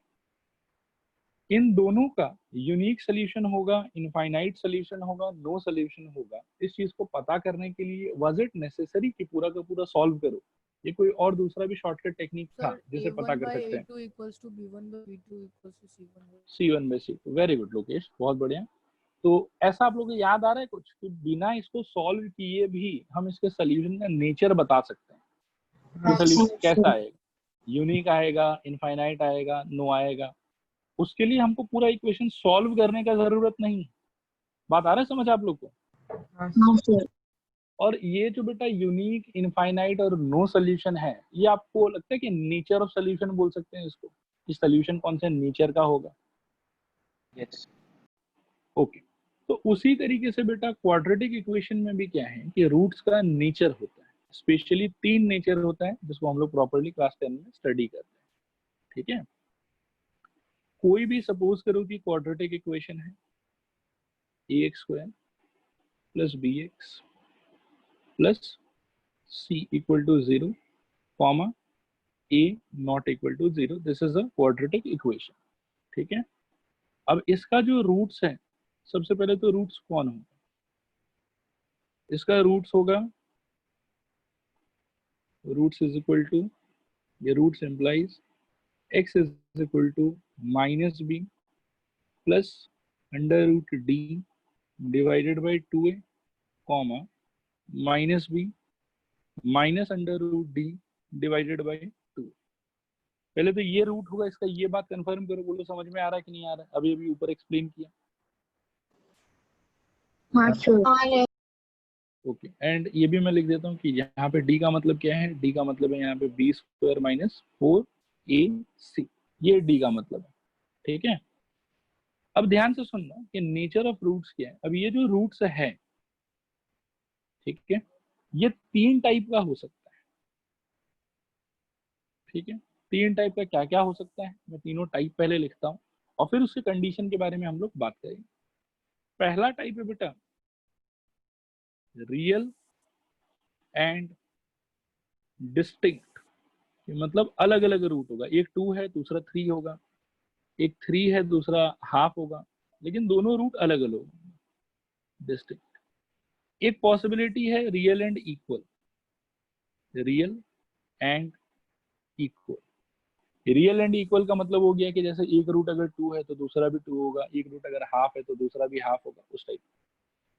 इन दोनों का यूनिक सोल्यूशन होगा, इनफाइनाइट सोल्यूशन होगा, नो सोल्यूशन होगा। इस चीज को पता करने के लिए वाज इट नेसेसरी कि पूरा का पूरा सॉल्व करो? ये कोई और दूसरा भी शॉर्टकट टेक्निक था जिसे पता कर सकते हैं? A1 equals to B1 by B2 equals to C1 C1 by C2, very good Lokesh, बहुत बढ़िया। तो ऐसा आप लोगों को याद आ रहा है कुछ कि बिना इसको सॉल्व किए भी हम इसके सोल्यूशन का नेचर बता सकते हैं कि सोल्यूशन कैसा आएगा, यूनिक आएगा, इनफाइनाइट आएगा, नो आएगा? उसके लिए हमको पूरा इक्वेशन सॉल्व करने का जरूरत नहीं है। बात आ रहा है समझ आप लोग को? हाँ सर। और ये जो बेटा यूनिक, इनफाइनाइट और नो सोल्यूशन है, ये आपको लगता है कि नेचर ऑफ सोल्यूशन बोल सकते हैं इसको, कि सोल्यूशन कौन से नेचर का होगा? यस। ओके, तो उसी तरीके से बेटा क्वाड्रेटिक इक्वेशन में भी क्या है कि रूट्स का नेचर होता है, स्पेशली 3 नेचर होता है जिसको हम लोग प्रॉपर्ली क्लास 10 में स्टडी करते हैं, ठीक है। कोई भी सपोज करो कि क्वाड्रेटिक इक्वेशन है ax square plus bx plus c equal to 0 comma a not equal to 0, this is a quadratic equation, ठीक है। अब इसका जो रूट्स है, सबसे पहले तो रूट्स कौन होगा? इसका रूट्स होगा, रूट्स इज इक्वल टू, ये roots implies x is equal to minus b plus under root d divided by 2a comma minus b minus under root d divided by 2। पहले तो ये रूट होगा इसका, ये बात कंफर्म करो, बोलो समझ में आ रहा है कि नहीं आ रहा है? अभी अभी ऊपर एक्सप्लेन किया। हाँ सर। ओके, एंड ये भी मैं लिख देता हूँ कि यहाँ पे d का मतलब क्या है? d का मतलब है यहाँ पे b स्क्वायर माइनस 4ac, ये d का मतलब है, ठीक है। अब ध्यान से सुनना कि नेचर ऑफ रूट्स क्या है। अब ये जो रूट्स है, ठीक है, ये 3 टाइप का हो सकता है, ठीक है। 3 टाइप का क्या क्या हो सकता है, मैं तीनों टाइप पहले लिखता हूँ और फिर उसके कंडीशन के बारे में हम लोग बात करेंगे। पहला टाइप है बेटा रियल एंड डिस्टिंक्ट, मतलब अलग अलग रूट होगा, एक 2 है दूसरा 3 होगा, एक 3 है दूसरा हाफ होगा, लेकिन दोनों रूट अलग अलग होंगे, डिस्टिंक्ट। एक पॉसिबिलिटी है real and equal, real and equal. Real and equal का मतलब हो गया कि जैसे एक रूट अगर 2 है तो दूसरा भी 2 होगा, एक रूट अगर हाफ है तो दूसरा भी हाफ होगा, उस टाइप।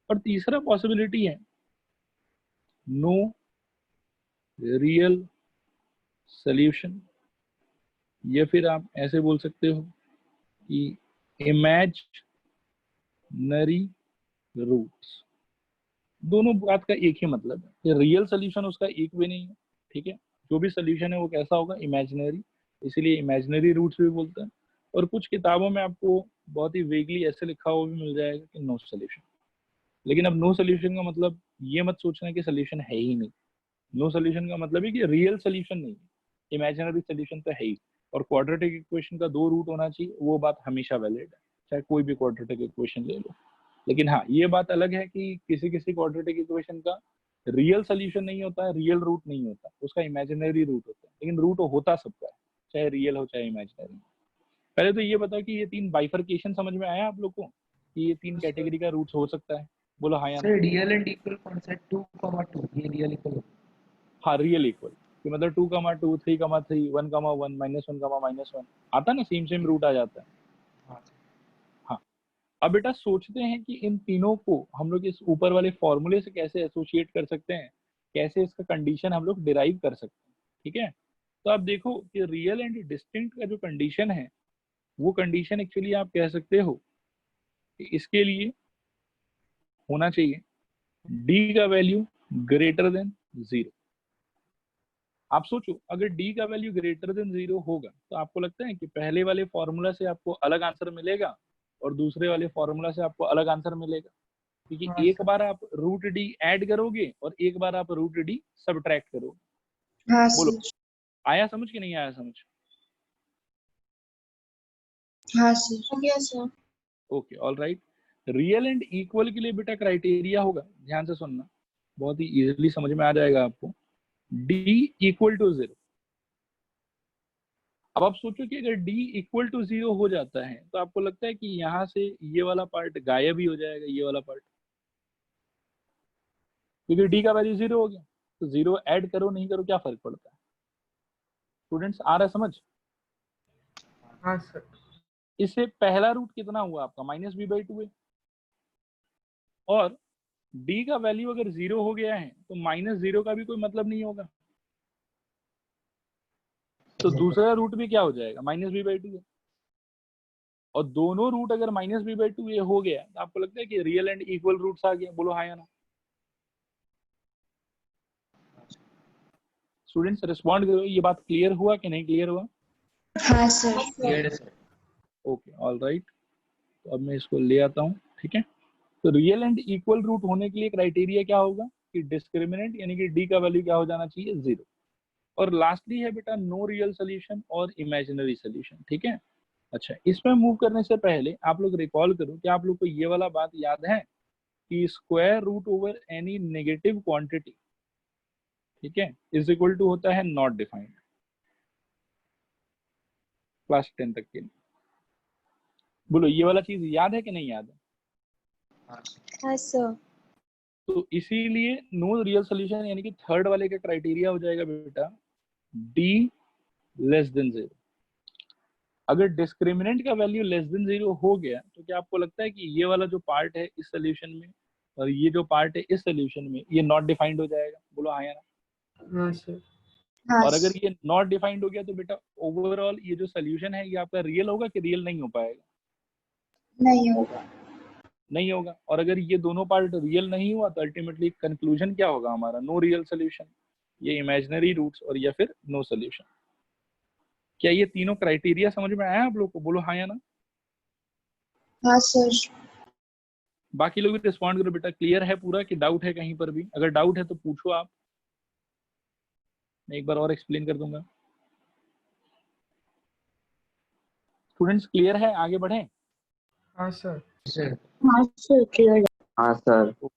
और तीसरा पॉसिबिलिटी है नो रियल सॉल्यूशन, या फिर आप ऐसे बोल सकते हो कि इमेजिनरी रूट्स। दोनों बात का एक ही मतलब है कि रियल सोल्यूशन उसका एक भी नहीं है, ठीक है। जो भी सोल्यूशन है वो कैसा होगा? इमेजिनरी, इसीलिए इमेजिनरी रूट्स भी बोलते हैं। और कुछ किताबों में आपको बहुत ही वेगली ऐसे लिखा हुआ भी मिल जाएगा कि नो सोल्यूशन। लेकिन अब नो सोल्यूशन का मतलब ये मत सोचना कि सोल्यूशन है ही नहीं। नो सोल्यूशन का मतलब है कि रियल सोल्यूशन नहीं है, इमेजिनरी सोल्यूशन तो है ही। और क्वाड्रेटिक इक्वेशन का 2 रूट होना चाहिए, वो बात हमेशा वैलिड है, चाहे कोई भी क्वाड्रेटिक इक्वेशन ले लो। लेकिन हाँ, ये बात अलग है कि किसी किसी क्वाड्रेटिक इक्वेशन का रियल सोल्यूशन नहीं होता है, रियल रूट नहीं होता, उसका इमेजिनरी रूट होता है, लेकिन रूट होता सबका है, चाहे रियल हो चाहे इमेजिनरी। पहले तो ये बताओ कि ये 3 बाइफर्केशन समझ में आया आप लोग को कि ये 3 कैटेगरी का रूट्स हो सकता है? बोलो हाँ या ना। सर रियल एंड इक्वल कौन सा है? 2,2 ये रियल इक्वल। हाँ रियल इक्वल कि मतलब 2,2 3,3 1,1 -1, आता ना, सेम रूट आ जाता है। हाँ हाँ, अब बेटा सोचते हैं कि इन तीनों को हम लोग इस ऊपर वाले फॉर्मूले से कैसे एसोसिएट कर सकते हैं, कैसे इसका कंडीशन हम लोग डिराइव कर सकते हैं। ठीक है, तो आप देखो कि रियल एंड डिस्टिंक्ट का जो कंडीशन है, वो कंडीशन एक्चुअली आप कह सकते हो कि इसके लिए होना चाहिए डी का वैल्यू ग्रेटर देन 0। आप सोचो अगर डी का वैल्यू ग्रेटर देन 0 होगा तो आपको लगता है कि पहले वाले फॉर्मूला से आपको अलग आंसर मिलेगा और दूसरे वाले फॉर्मूला से आपको अलग आंसर मिलेगा? क्योंकि हाँ एक सर। बार आप रूट डी ऐड करोगे और एक बार आप रूट डी सबट्रैक्ट करोगे। हाँ बोलो सर। आया समझ कि नहीं आया समझ? हाँ सर। हो गया sir. Okay all right. Real and equal के लिए बेटा क्राइटेरिया होगा, ध्यान से सुनना, बहुत ही इजीली समझ में आ जाएगा आपको। D equal to 0। अब आप सोचो कि अगर d इक्वल टू 0 हो जाता है तो आपको लगता है कि यहाँ से ये वाला पार्ट गायब ही हो जाएगा, ये वाला पार्ट, क्योंकि d का वैल्यू 0 हो गया। तो 0 ऐड करो नहीं करो क्या फर्क पड़ता है? स्टूडेंट्स आ रहा है समझ? हाँ सर। इससे पहला रूट कितना हुआ आपका? -b/2 है, और d का वैल्यू अगर 0 हो गया है तो -0 का भी कोई मतलब नहीं होगा, तो दूसरा रूट भी क्या हो जाएगा? -b/2 है। और दोनों रूट अगर -b/2 ये हो गया तो आपको लगता है कि रियल एंड इक्वल रूट्स आ गया? बोलो हाँ या ना। स्टूडेंट्स रिस्पॉन्ड करो, ये बात क्लियर हुआ कि नहीं क्लियर हुआ? हाँ सर। क्लियर है सर। ओके ऑल राइट, तो अब मैं इसको ले आता हूँ। ठीक है, तो रियल एंड इक्वल रूट होने के लिए क्राइटेरिया क्या होगा कि डिस्क्रिमिनेंट यानी कि डी का वैल्यू क्या हो जाना चाहिए? 0। और लास्टली है बेटा नो रियल सोल्यूशन और इमेजिनरी सोल्यूशन। ठीक है, अच्छा इसमें मूव करने से पहले आप लोग रिकॉल करो कि आप लोग को ये वाला बात याद है कि square root over any negative quantity, ठीक है, इज इक्वल टू होता है नॉट डिफाइंड। क्लास 10 तक के लिए बोलो ये वाला चीज याद है कि नहीं याद है? हाँ सर। तो इसीलिए नो रियल सोल्यूशन यानी कि थर्ड वाले का क्राइटेरिया हो जाएगा बेटा d लेस देन 0। अगर डिस्क्रिमिनेंट का वैल्यू लेस देन 0 हो गया तो क्या आपको लगता है कि ये वाला जो पार्ट है इस सोल्यूशन में और ये जो पार्ट है इस सोल्यूशन में ये नॉट डिफाइंड हो जाएगा? बोलो हाँ या ना। हाँ सर। हाँ और अगर सर। ये नॉट डिफाइंड हो गया तो बेटा ओवरऑल ये जो सोल्यूशन है ये आपका रियल होगा कि रियल नहीं हो पाएगा? नहीं होगा। नहीं होगा। और अगर ये दोनों पार्ट रियल नहीं हुआ तो अल्टीमेटली कंक्लूजन क्या होगा हमारा? नो रियल सोल्यूशन, ये इमेजिनरी रूट्स और या फिर नो सोल्यूशन। क्या ये तीनों क्राइटेरिया समझ में आया आप लोग को? बोलो हाँ या ना। हाँ सर। बाकी लोग भी रिस्पॉन्ड करो बेटा, क्लियर है पूरा कि डाउट है कहीं पर भी? अगर डाउट है तो पूछो आप, मैं एक बार और एक्सप्लेन कर दूंगा। स्टूडेंट्स क्लियर है, आगे बढ़े? हाँ सर। सर हाँ सर क्लियर। हाँ सर। तो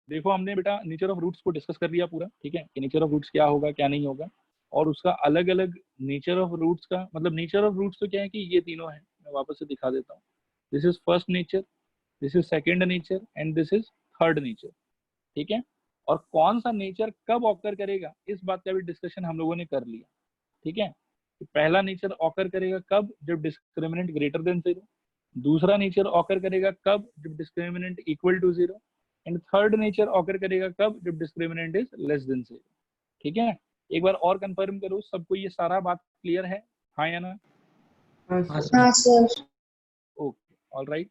देखो हमने बेटा नेचर ऑफ रूट्स को डिस्कस कर लिया पूरा, ठीक है, कि नेचर ऑफ रूट्स क्या होगा क्या नहीं होगा, और उसका अलग अलग नेचर ऑफ रूट्स का मतलब नेचर ऑफ रूट्स तो क्या है कि ये तीनों है, मैं वापस से दिखा देता हूँ। This is first nature, this is second nature and this is third nature. ठीक है, और कौन सा नेचर कब ऑकर करेगा इस बात का भी डिस्कशन हम लोगों ने कर लिया। ठीक है, तो पहला नेचर ऑकर करेगा कब? जब डिस्क्रिमिनेंट ग्रेटर देन 0। दूसरा नेचर ऑकर करेगा कब? जब discriminant equal to 0। And third nature occur करेगा कब? जब डिस्क्रिमिनेंट इज लेस देन 0। ठीक है, एक बार और कंफर्म करो सबको ये सारा बात क्लियर है, हाँ या ना? हाँ हाँ सर। हाँ sir. Sir. Okay all right,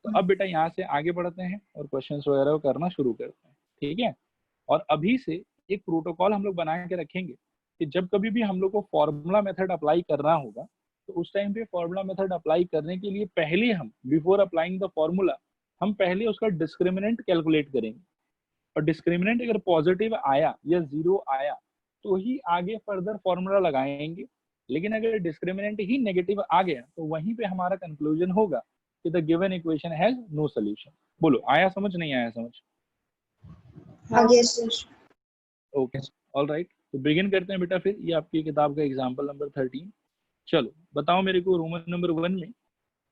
तो अब बेटा यहाँ से आगे बढ़ते हैं और क्वेश्चंस वगैरह करना शुरू करते हैं। ठीक है, और अभी से एक प्रोटोकॉल हम लोग बना के रखेंगे कि जब कभी भी हम लोग को फॉर्मूला मेथड अप्लाई करना होगा तो उस टाइम पे फॉर्मूला मेथड अप्लाई करने के लिए पहले हम बिफोर अप्लाइंग द फॉर्मूला हम पहले उसका डिस्क्रिमिनेंट कैलकुलेट करेंगे, और डिस्क्रिमिनेंट अगर पॉजिटिव आया या 0 आया तो ही आगे फर्दर फॉर्मूला लगाएंगे, लेकिन अगर डिस्क्रिमिनेंट ही नेगेटिव आ गया तो वहीं पे हमारा कंक्लूजन होगा कि the given equation has no solution. बोलो आया समझ नहीं आया समझ? हाँ सर। Okay, all right. तो बिगिन करते हैं बेटा फिर। ये आपकी किताब का एग्जाम्पल नंबर 13। चलो बताओ मेरे को, रोमन नंबर 1 में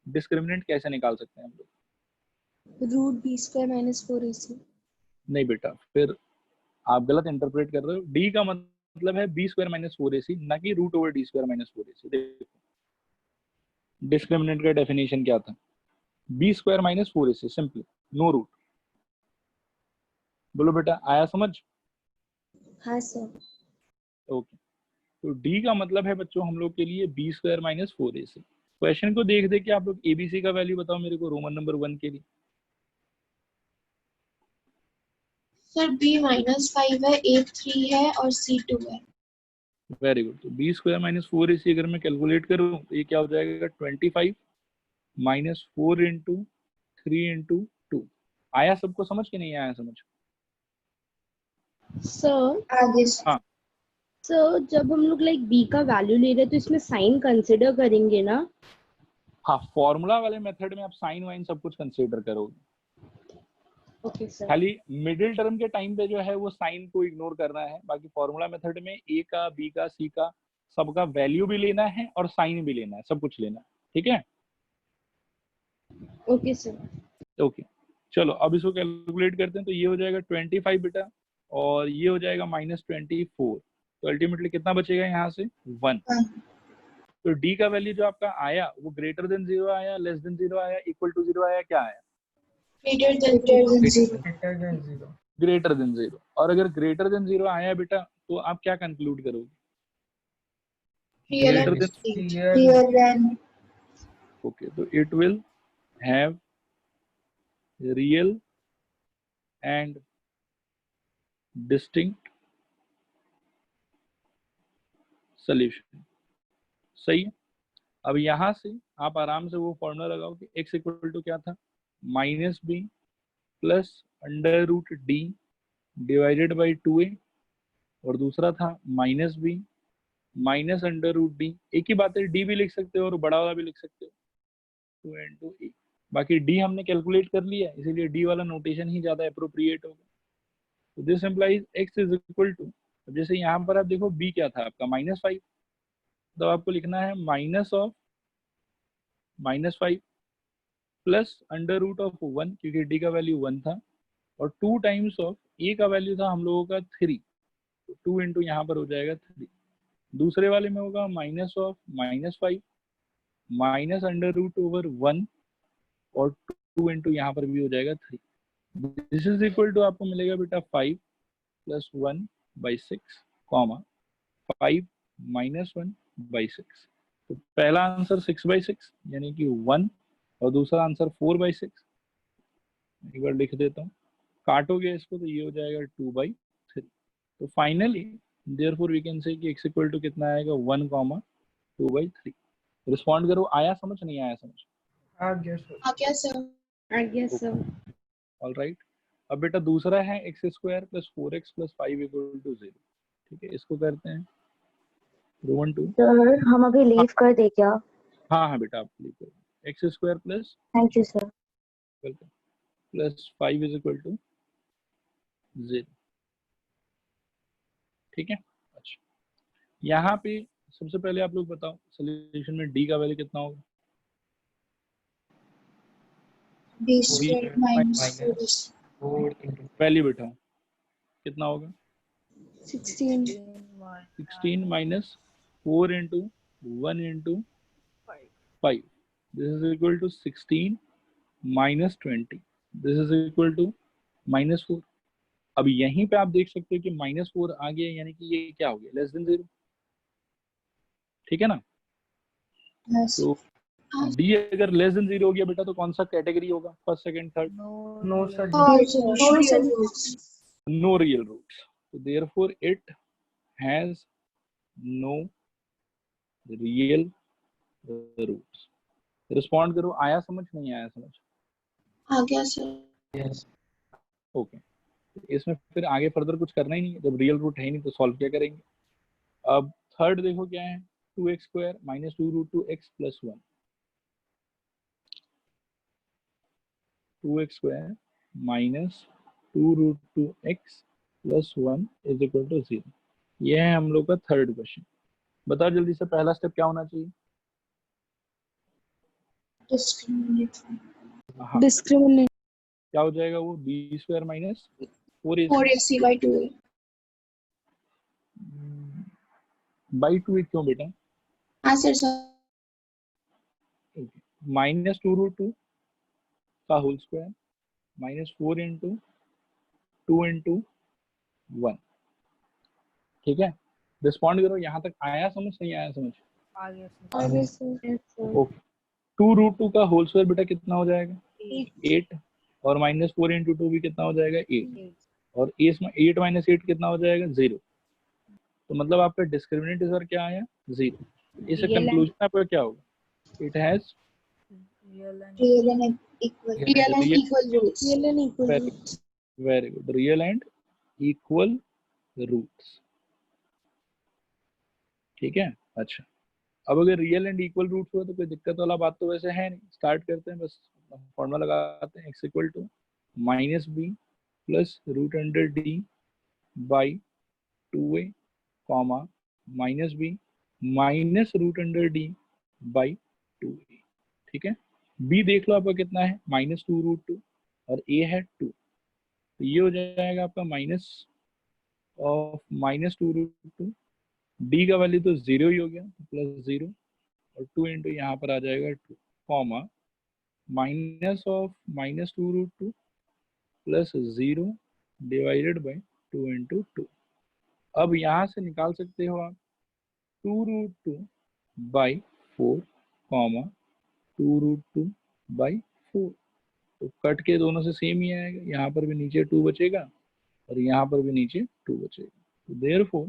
डिस्क्रिमिनेंट कैसे निकाल सकते हैं हम लोग? Root b square minus 4ac। नहीं बेटा, फिर आप गलत इंटरप्रेट कर रहे हो। डी का मतलब है बी स्क्वायर माइनस 4ac, ना कि root over d square minus 4ac। देखो डिस्क्रिमिनेंट का डेफिनेशन क्या था? B square minus 4ac, simply no root. बोलो बेटा, आया समझ? हाँ सर। ओके, तो डी का मतलब है बच्चों हम लोग के लिए B square minus 4ac। Question को देख देख के आप लोग एबीसी का वैल्यू बताओ मेरे को रोमन नंबर 1 के लिए। सर b -5 है, a 3 है और c 2 है। Very good. तो बी स्क्वायर माइनस 4ac अगर मैं कैलकुलेट करूं तो ये क्या हो जाएगा? 25 माइनस 4 इंटू 3 इंटू 2। आया सबको समझ के नहीं आया समझ? सर आगे हाँ सर जब हम लोग लाइक बी का वैल्यू ले रहे हैं तो इसमें साइन कंसिडर करेंगे ना? हाँ, फॉर्मूला वाले मेथड में आप साइन वाइन सब कुछ कंसीडर करोगे। Okay sir. खाली मिडिल टर्म के टाइम पे जो है वो साइन को इग्नोर करना है। बाकी फॉर्मूला मेथड में ए का, बी का, सी का सबका वैल्यू भी लेना है और साइन भी लेना है, सब कुछ लेना है। ठीक है? Okay sir. ओके, चलो अब इसको कैलकुलेट करते हैं। तो ये हो जाएगा 25 बेटा, और ये हो जाएगा -24। तो अल्टीमेटली कितना बचेगा यहाँ से? 1। तो डी का वैल्यू जो आपका आया वो ग्रेटर देन 0 आया, लेस देन 0 आया, इक्वल टू 0 आया, क्या आया? Greater than 0। Greater than 0। Greater than 0। और अगर ग्रेटर देन 0 आया बेटा तो आप क्या कंक्लूड करोगे? Real greater and then, real and okay, तो it will have real and distinct solution. सही है? अब यहाँ से आप आराम से वो फॉर्मूला लगाओ कि x इक्वल टू क्या था? -b plus under root d divided by 2a, और दूसरा था -b minus under root d. एक ही बात है, डी भी लिख सकते हो और बड़ा वाला भी लिख सकते हो, 2 इंटू ए। बाकी डी हमने कैलकुलेट कर लिया, इसीलिए डी वाला नोटेशन ही ज्यादा अप्रोप्रिएट होगा। तो this implies x is equal to, जैसे यहाँ पर आप देखो b क्या था आपका? -5। तो आपको लिखना है -5 प्लस अंडर रूट ऑफ 1, क्योंकि डी का वैल्यू 1 था, और 2 टाइम्स ऑफ ए का वैल्यू था हम लोगों का 3, तो 2 इंटू यहाँ पर हो जाएगा 3। दूसरे वाले में होगा -5 माइनस अंडर रूट ओवर 1, और 2 इंटू यहाँ पर भी हो जाएगा 3। दिस इज इक्वल टू आपको मिलेगा बेटा 5 प्लस 1/6, कॉमा 5 माइनस 1/6। तो पहला आंसर 6/6 यानी कि 1, और दूसरा आंसर 4/6। एक बार लिख देता हूँ, काटोगे इसको तो ये हो जाएगा 2/3। तो finally therefore we can say कि x इक्वल टू कितना आएगा? 1, 2/3। रिस्पॉन्ड करो, आया समझ नहीं आया समझ? आ गया सर। आ गया sir. I guess sir. All right. अब बेटा दूसरा है x² plus 4x plus 5 equal to 0। ठीक है, इसको करते हैं रोमन 2। सर हम अभी लीव कर दे क्या? हाँ हाँ बेटा, आप लिखो x² plus thank you sir. Plus 5 is equal to 0। ठीक है? अच्छा, यहाँ पे सबसे पहले आप लोग बताओ सोल्यूशन में डी का वैल्यू कितना होगा? b square minus 4 into value बैठाओ, कितना होगा? 16। 16 minus 4 into 1 into 5, this is equal to 16 minus 20, this is equal to -4। अब यहीं पे आप देख सकते हो कि -4 आ गया, यानी कि ये क्या हो गया? Less than 0। ठीक है ना? तो डी अगर लेस देन 0 हो गया बेटा तो कौन सा कैटेगरी होगा? First, second, third? No sir. No real roots. तो therefore it has no real roots. Respond करो, आया समझ नहीं आया समझ? आ गया सर। yes ओके, इसमें फिर आगे फर्दर कुछ करना ही नहीं है, जब रियल रूट है ही नहीं तो सॉल्व क्या करेंगे? अब थर्ड देखो क्या है? 2x² minus 2 root 2x plus 1, 2x² minus 2√2x plus 1 is equal to 0। ये है हम लोग का थर्ड क्वेश्चन। बताओ जल्दी से पहला स्टेप क्या होना चाहिए? डिस्क्रिमिनेट हाँ, डिस्क्रिमिनेट क्या हो जाएगा वो? B square minus 4ac 4ac/2a। By 2 क्यों बेटा? हाँ सर। माइनस 2√2 का whole square minus 4 into 2 into 1। ठीक है, रिस्पॉन्ड करो। यहाँ तक आया समझ? नहीं आया समझ? आ गया सर। आगे सर। ओके, 2√2 का होल स्क्वायर बेटा कितना हो जाएगा? 8। और माइनस 4 इंटू 2 भी कितना हो जाएगा? 8। और इसमें 8 माइनस 8 कितना हो जाएगा? 0। तो मतलब आपका डिस्क्रिमिनेंट इधर क्या आया? 0। इससे कंक्लूजन आपका क्या होगा? It has real and equal roots. Very good, real and equal roots. ठीक है, अच्छा। अब अगर रियल एंड इक्वल रूट्स हुआ तो कोई दिक्कत वाला बात तो वैसे है नहीं। स्टार्ट करते हैं, बस फॉर्मूला लगाते हैं। x equal to minus b plus root under d by 2a comma minus b minus root under d by 2a। ठीक है, b देख लो आपका कितना है? -2√2 और a है 2। तो ये हो जाएगा आपका माइनस ऑफ -2√2। d का वैल्यू तो 0 ही हो गया, प्लस 0 और 2 इंटू यहाँ पर आ जाएगा 2 comma minus of -2√2 plus 0 divided by 2 into 2। अब यहाँ से निकाल सकते हो आप 2√2 बाई 4 कॉमा 2√2 बाई 4। तो कट के दोनों से सेम ही आएगा। यहाँ पर भी नीचे 2 बचेगा और यहाँ पर भी नीचे 2 बचेगा। तो therefore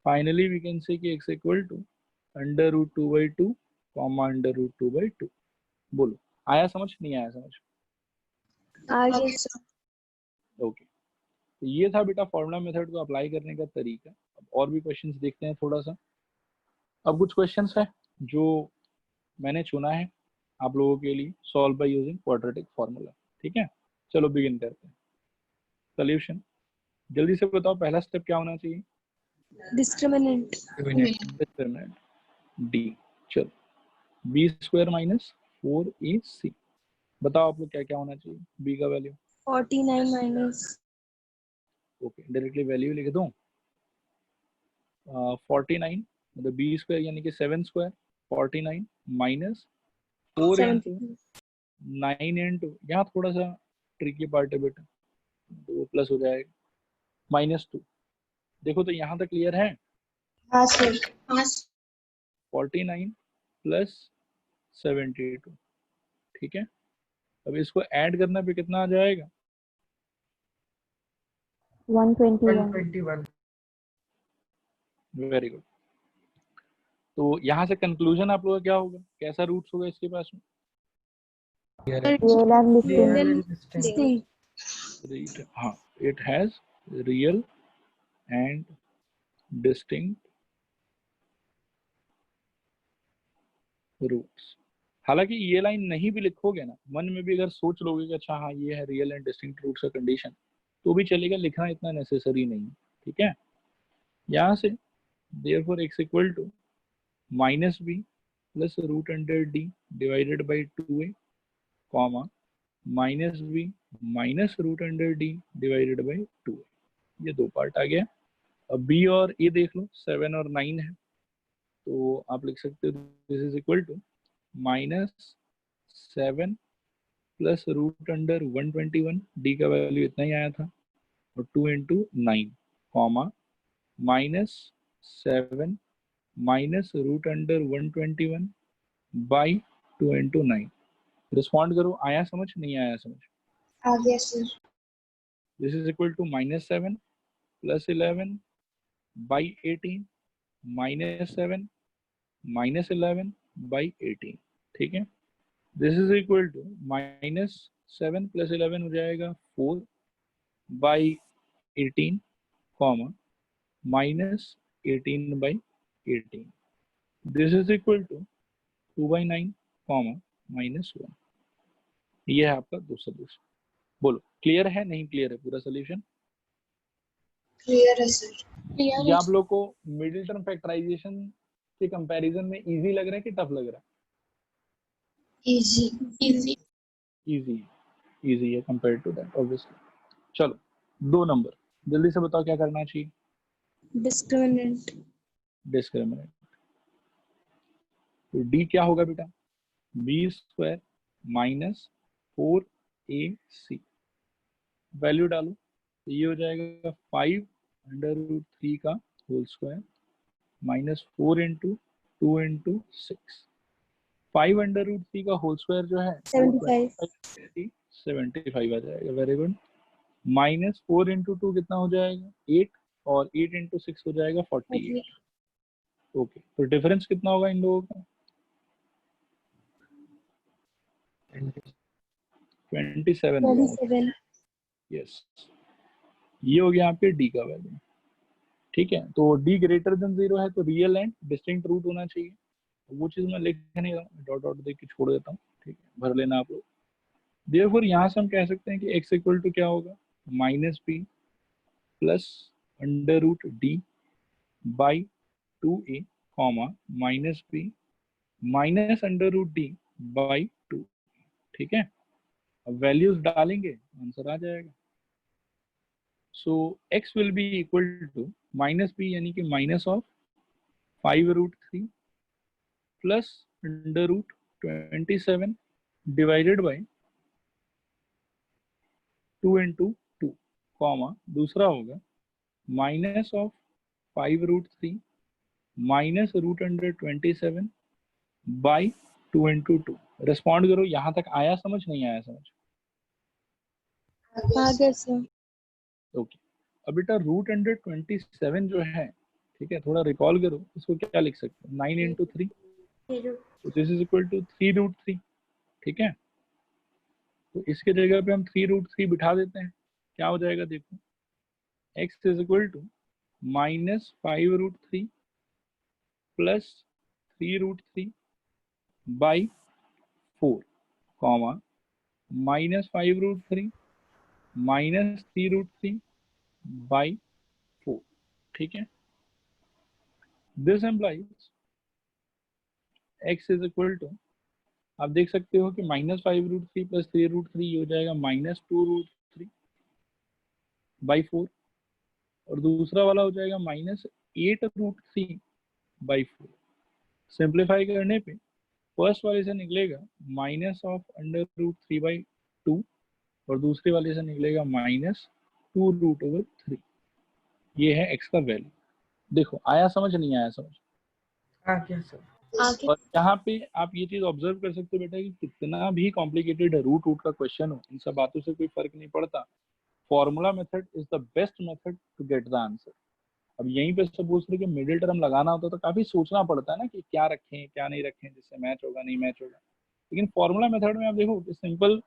finally we can say कि x इक्वल टू √2/2 कॉमा √2/2। बोलो, आया समझ? नहीं आया समझ? आगे सर। ओके, तो ये था बेटा फॉर्मूला मेथड को अप्लाई करने का तरीका। अब और भी क्वेश्चंस देखते हैं थोड़ा सा। अब कुछ क्वेश्चंस है जो मैंने चुना है आप लोगों के लिए, solve by using quadratic formula. ठीक है, चलो बिगिन करते हैं। सॉल्यूशन जल्दी से बताओ, पहला स्टेप क्या होना चाहिए? Discriminant determinant D. चलो, बी स्क्वायर माइनस 4ac। बताओ आप लोग क्या क्या होना चाहिए? बी का value 49 minus okay, directly value लिख दूं। 49 मतलब बी स्क्वायर यानी कि 7 स्क्वायर 49 माइनस 4 इंटू 9 इंटू, यहाँ थोड़ा सा ट्रिकी पार्ट है बेटा, तो वो प्लस हो जाएगा -2। देखो तो यहाँ तक क्लियर है? हाँ सर। हाँ 49 प्लस 72। ठीक है, अब इसको ऐड करने पे कितना आ जाएगा? 121 121 वेरी गुड। तो यहाँ से कंक्लूजन आप लोगों का क्या होगा? कैसा रूट्स होगा इसके पास में? Real and real distinct and distinct हाँ, it has real and distinct roots. हालांकि ये लाइन नहीं भी लिखोगे ना, मन में भी अगर सोच लोगे कि अच्छा हाँ ये है रियल एंड डिस्टिंक्ट रूट्स का कंडीशन, तो भी चलेगा, लिखना इतना नेसेसरी नहीं है। ठीक है, यहाँ से therefore x equal to minus b plus root under d divided by 2a comma minus b minus root under d divided by 2a। ये दो पार्ट आ गया। अब b और a देख लो, 7 और 9 है, तो आप लिख सकते हो this is equal to -7 plus root under 121, d का वैल्यू इतना ही आया था, और 2 into 9 comma -7 minus root under 121 by 2 into 9। Respond करो, आया समझ? नहीं आया समझ? आगे सर। This is equal to -7 plus 11 by 18 -7 -11 by 18। ठीक है, this is equal to -7 plus 11 हो जाएगा 4 by 18 comma -18 by 18। This is equal to 2/9 comma -1। ये है आपका दूसरा सोल्यूशन। बोलो क्लियर है नहीं क्लियर है पूरा सोल्यूशन? क्लियर है सर। ये आप लोग को मिडिल टर्म फैक्टराइजेशन के कंपैरिजन में इजी लग रहा है कि टफ लग रहा इजी इजी। है? इजी है कंपेयर टू दैट ऑब्वियसली। चलो 2 नंबर जल्दी से बताओ क्या करना चाहिए? डिस्क्रिमिनेंट। डिस्क्रिमिनेंट। तो डी क्या होगा बेटा? B square minus 4ac value डालो तो ये हो जाएगा 5√3 का whole square minus 4 into 2 into 6। 5√3 का होल स्क्वायर जो है 75। 75 आ जाएगा। Very good. माइनस 4 इंटू 2 कितना हो जाएगा? 8 और 8 इंटू 6 हो जाएगा 48। ओके तो डिफरेंस कितना होगा इन लोगों का? 27 होगा। 27। यस ये हो गया आपके डी का वैल्यू। ठीक है तो डी ग्रेटर देन 0 है तो रियल एंड डिस्टिंक्ट रूट होना चाहिए। वो चीज मैं लिख नहीं रहा हूँ, डॉट डॉट देख के छोड़ देता हूँ। ठीक है भर लेना आप लोग। देयरफॉर यहाँ से हम कह सकते हैं कि x इक्वल टू क्या होगा? Minus b plus under root d by 2a comma minus b minus under root d by 2। ठीक है अब वैल्यूज डालेंगे आंसर आ जाएगा। So x will be equal to minus b यानी कि minus of 5√3 plus under root 27 divided by 2 into 2 comma दूसरा होगा minus of 5√3 minus root under 27 by 2 into 2। Respond करो यहाँ तक आया समझ नहीं आया समझ? आगे सर। ओके अब बेटा रूट अंडर 27 जो है ठीक है थोड़ा रिकॉल करो इसको क्या लिख सकते हैं? 9 इंटू 3 तो दिस इज इक्वल टू 3√3। ठीक है तो इसके जगह पे हम 3√3 बिठा देते हैं क्या हो जाएगा देखो x is equal to minus 5√3 plus 3√3 by 4 comma minus 5√3 minus 3√3 by 4। ठीक है this implies x is equal to आप देख सकते हो कि माइनस 5√3 प्लस 3√3 हो जाएगा माइनस 2√3 बाई 4 और दूसरा वाला हो जाएगा माइनस 8√3 बाई 4। सिंप्लीफाई करने पे फर्स्ट वाले से निकलेगा minus of under root 3 by 2 और दूसरे वाले से निकलेगा माइनस 2√3। ये है x का वैल्यू। देखो आया समझ नहीं आया समझ? आ गया सर। और यहाँ पे आप ये चीज ऑब्जर्व कर सकते हो बेटा कि कितना भी कॉम्प्लिकेटेड रूट का क्वेश्चन हो इन सब बातों से कोई फर्क नहीं पड़ता। Formula method is the best method to get the answer. अब यहीं पे सपोज करो कि मिडिल टर्म लगाना होता तो काफी सोचना पड़ता है ना कि क्या रखें क्या नहीं रखें जिससे मैच होगा नहीं मैच होगा। लेकिन फॉर्मूला मेथड में आप देखो सिंपल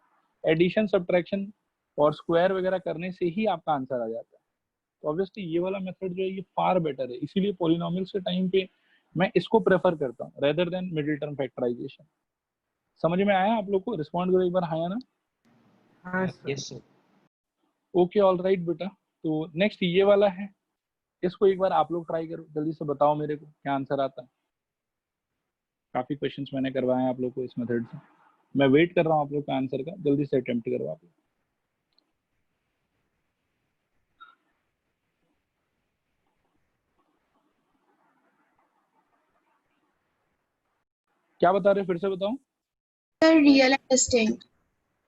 एडिशन सब्ट्रैक्शन और स्क्वायर वगैरह करने से ही आपका आंसर आ जाता है। तो ऑब्वियसली ये वाला मेथड जो है ये फार बेटर है इसीलिए पॉलिनोमियल्स के टाइम पे मैं इसको प्रेफर करता हूँ rather than middle term factorisation. समझ में आया आप लोग को? रिस्पॉन्ड करो एक बार हाँ या ना। हाँ sir. Yes sir. Okay all right बेटा तो नेक्स्ट ये वाला है इसको एक बार आप लोग ट्राई करो जल्दी से बताओ मेरे को क्या आंसर आता है। काफी क्वेश्चंस मैंने करवाए हैं आप लोग को इस मेथड से। मैं वेट कर रहा हूँ आप लोग का आंसर का जल्दी से अटेम्प्ट करो आप लोग। क्या बता रहे फिर से बताओ? Sir real and distinct.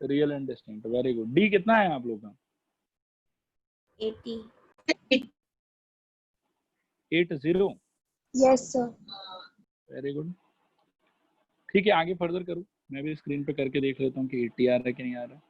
Real and distinct very good. D कितना है आप लोग का? 80। 80। Yes sir. वेरी गुड ठीक है आगे फर्दर करो मैं भी स्क्रीन पे करके देख लेता हूँ कि 80 आ रहा है कि नहीं आ रहा है।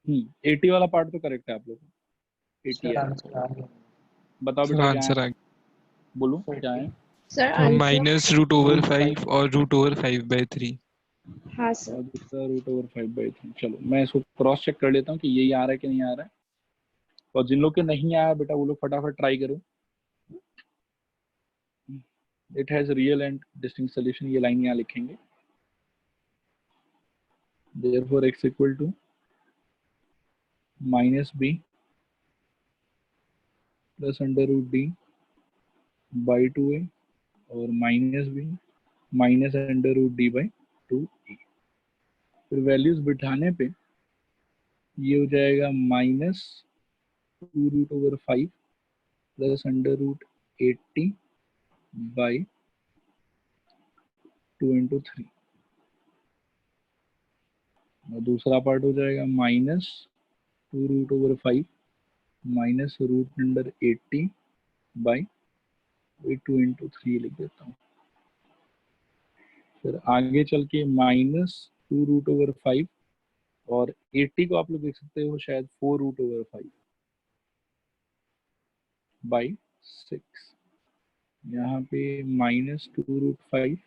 हम्म 80 वाला पार्ट तो करेक्ट है आप लोग का। 80 सर है। आंसर आ गया। बताओ सर बेटा क्या आंसर आ है? बोलो सर क्या है? Sir answer minus root over 5 और रूट ओवर 5/3। हाँ सर। और दूसरा रूट ओवर 5/3। चलो मैं इसको क्रॉस चेक कर लेता हूँ कि यही आ रहा है कि नहीं आ रहा है। और जिन लोग के नहीं आया बेटा वो लोग फटाफट ट्राई करो। It has real and distinct solution, ये लाइन यहाँ लिखेंगे। therefore x equal to minus b plus under root d by 2a और minus b minus under root d by 2e। फिर वैल्यूज बिठाने पे ये हो जाएगा minus 2 root over 5 plus under root 80 by 2 into 3। और दूसरा पार्ट हो जाएगा minus 2 root over 5 minus root under 80 by 2 into 3 लिख देता हूँ। फिर आगे चल के माइनस 2 रूट ओवर 5 और 80 को आप लोग देख सकते हो शायद 4 रूट ओवर 5 बाई 6। यहाँ पे minus 2 root 5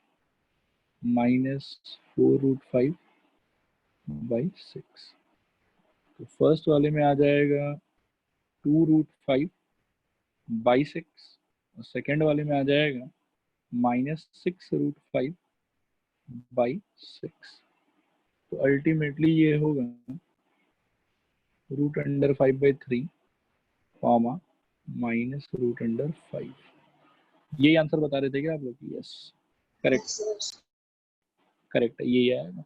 minus 4 root 5 by 6। तो फर्स्ट वाले में आ जाएगा 2 रूट 5 बाई 6 और सेकेंड वाले में आ जाएगा माइनस 6 रूट 5 बाई 6। तो अल्टीमेटली ये होगा root under 5/3 comma minus root under 5। यही आंसर बता रहे थे क्या आप लोग? यस करेक्ट, करेक्ट है, यही आएगा।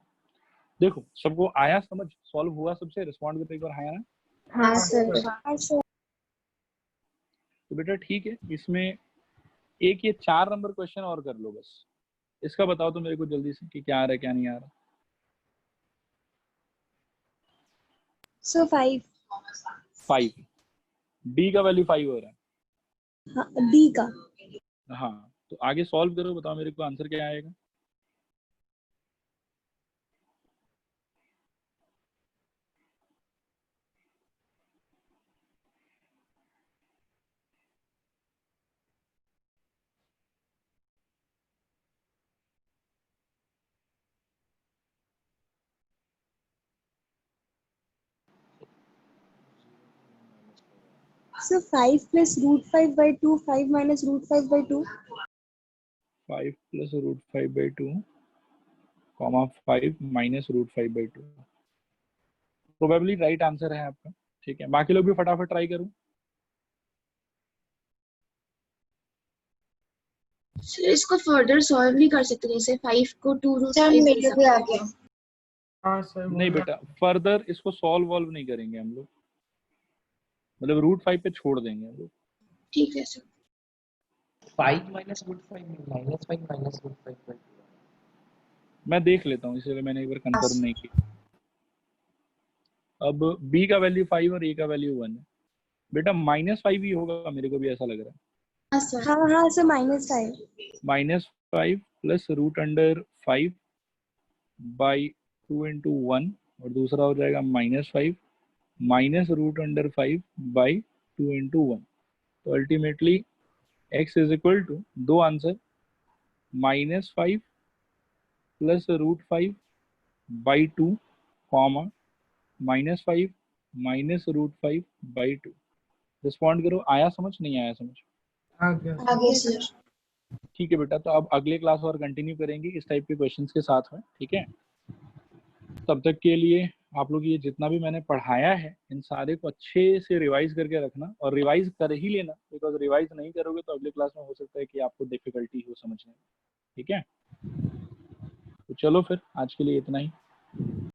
देखो सबको आया समझ? सॉल्व हुआ सबसे? रिस्पॉन्ड करके एक बार आया ना? हाँ सर। तो बेटा ठीक है, इसमें एक ये 4 नंबर क्वेश्चन और कर लो बस। इसका बताओ तो मेरे को जल्दी से कि क्या आ रहा है क्या नहीं आ रहा। सर 5। 5 डी का वैल्यू 5 हो रहा है। हाँ डी का। हाँ तो आगे सॉल्व करो, बताओ मेरे को आंसर क्या आएगा। Sir 5 plus root 5/2 5 minus root 5/2। 5 plus root 5/2 comma 5 minus root 5/2 probably right answer है आपका। ठीक है, बाकी लोग भी फटाफट ट्राई करो। सर इसको फर्दर सॉल्व नहीं कर सकते, जैसे 5 को 2 रूट 5 मेरे भी आ गया। हाँ सर नहीं बेटा, फर्दर इसको सॉल्व वॉल्व नहीं करेंगे हम लोग, मतलब रूट 5 पे छोड़ देंगे हम लोग। ठीक है sir. 5 minus root 5 minus 5 minus root 5 मैं देख लेता हूँ, इसलिए मैंने एक बार कंफर्म नहीं किया। अब b का वैल्यू 5 और a का वैल्यू 1 है। बेटा -5 ही होगा, मेरे को भी ऐसा लग रहा है। हाँ sir -5 -5 plus root under 5 by 2 into 1 और दूसरा हो जाएगा -5 minus root under 5 by 2 into 1। तो ultimately x is equal to, दो answer, -5 plus root 5 by 2 comma -5 minus root 5 by 2। Respond करो, आया समझ नहीं आया समझ? आ गया आगे सर। ठीक है बेटा, तो अब अगले क्लास और कंटिन्यू करेंगे इस टाइप के क्वेश्चंस के साथ में। ठीक है, तब तक के लिए आप लोग ये जितना भी मैंने पढ़ाया है इन सारे को अच्छे से रिवाइज करके रखना, और रिवाइज कर ही लेना, बिकॉज रिवाइज नहीं करोगे तो अगले क्लास में हो सकता है कि आपको डिफिकल्टी हो समझने में। ठीक है, तो चलो फिर आज के लिए इतना ही।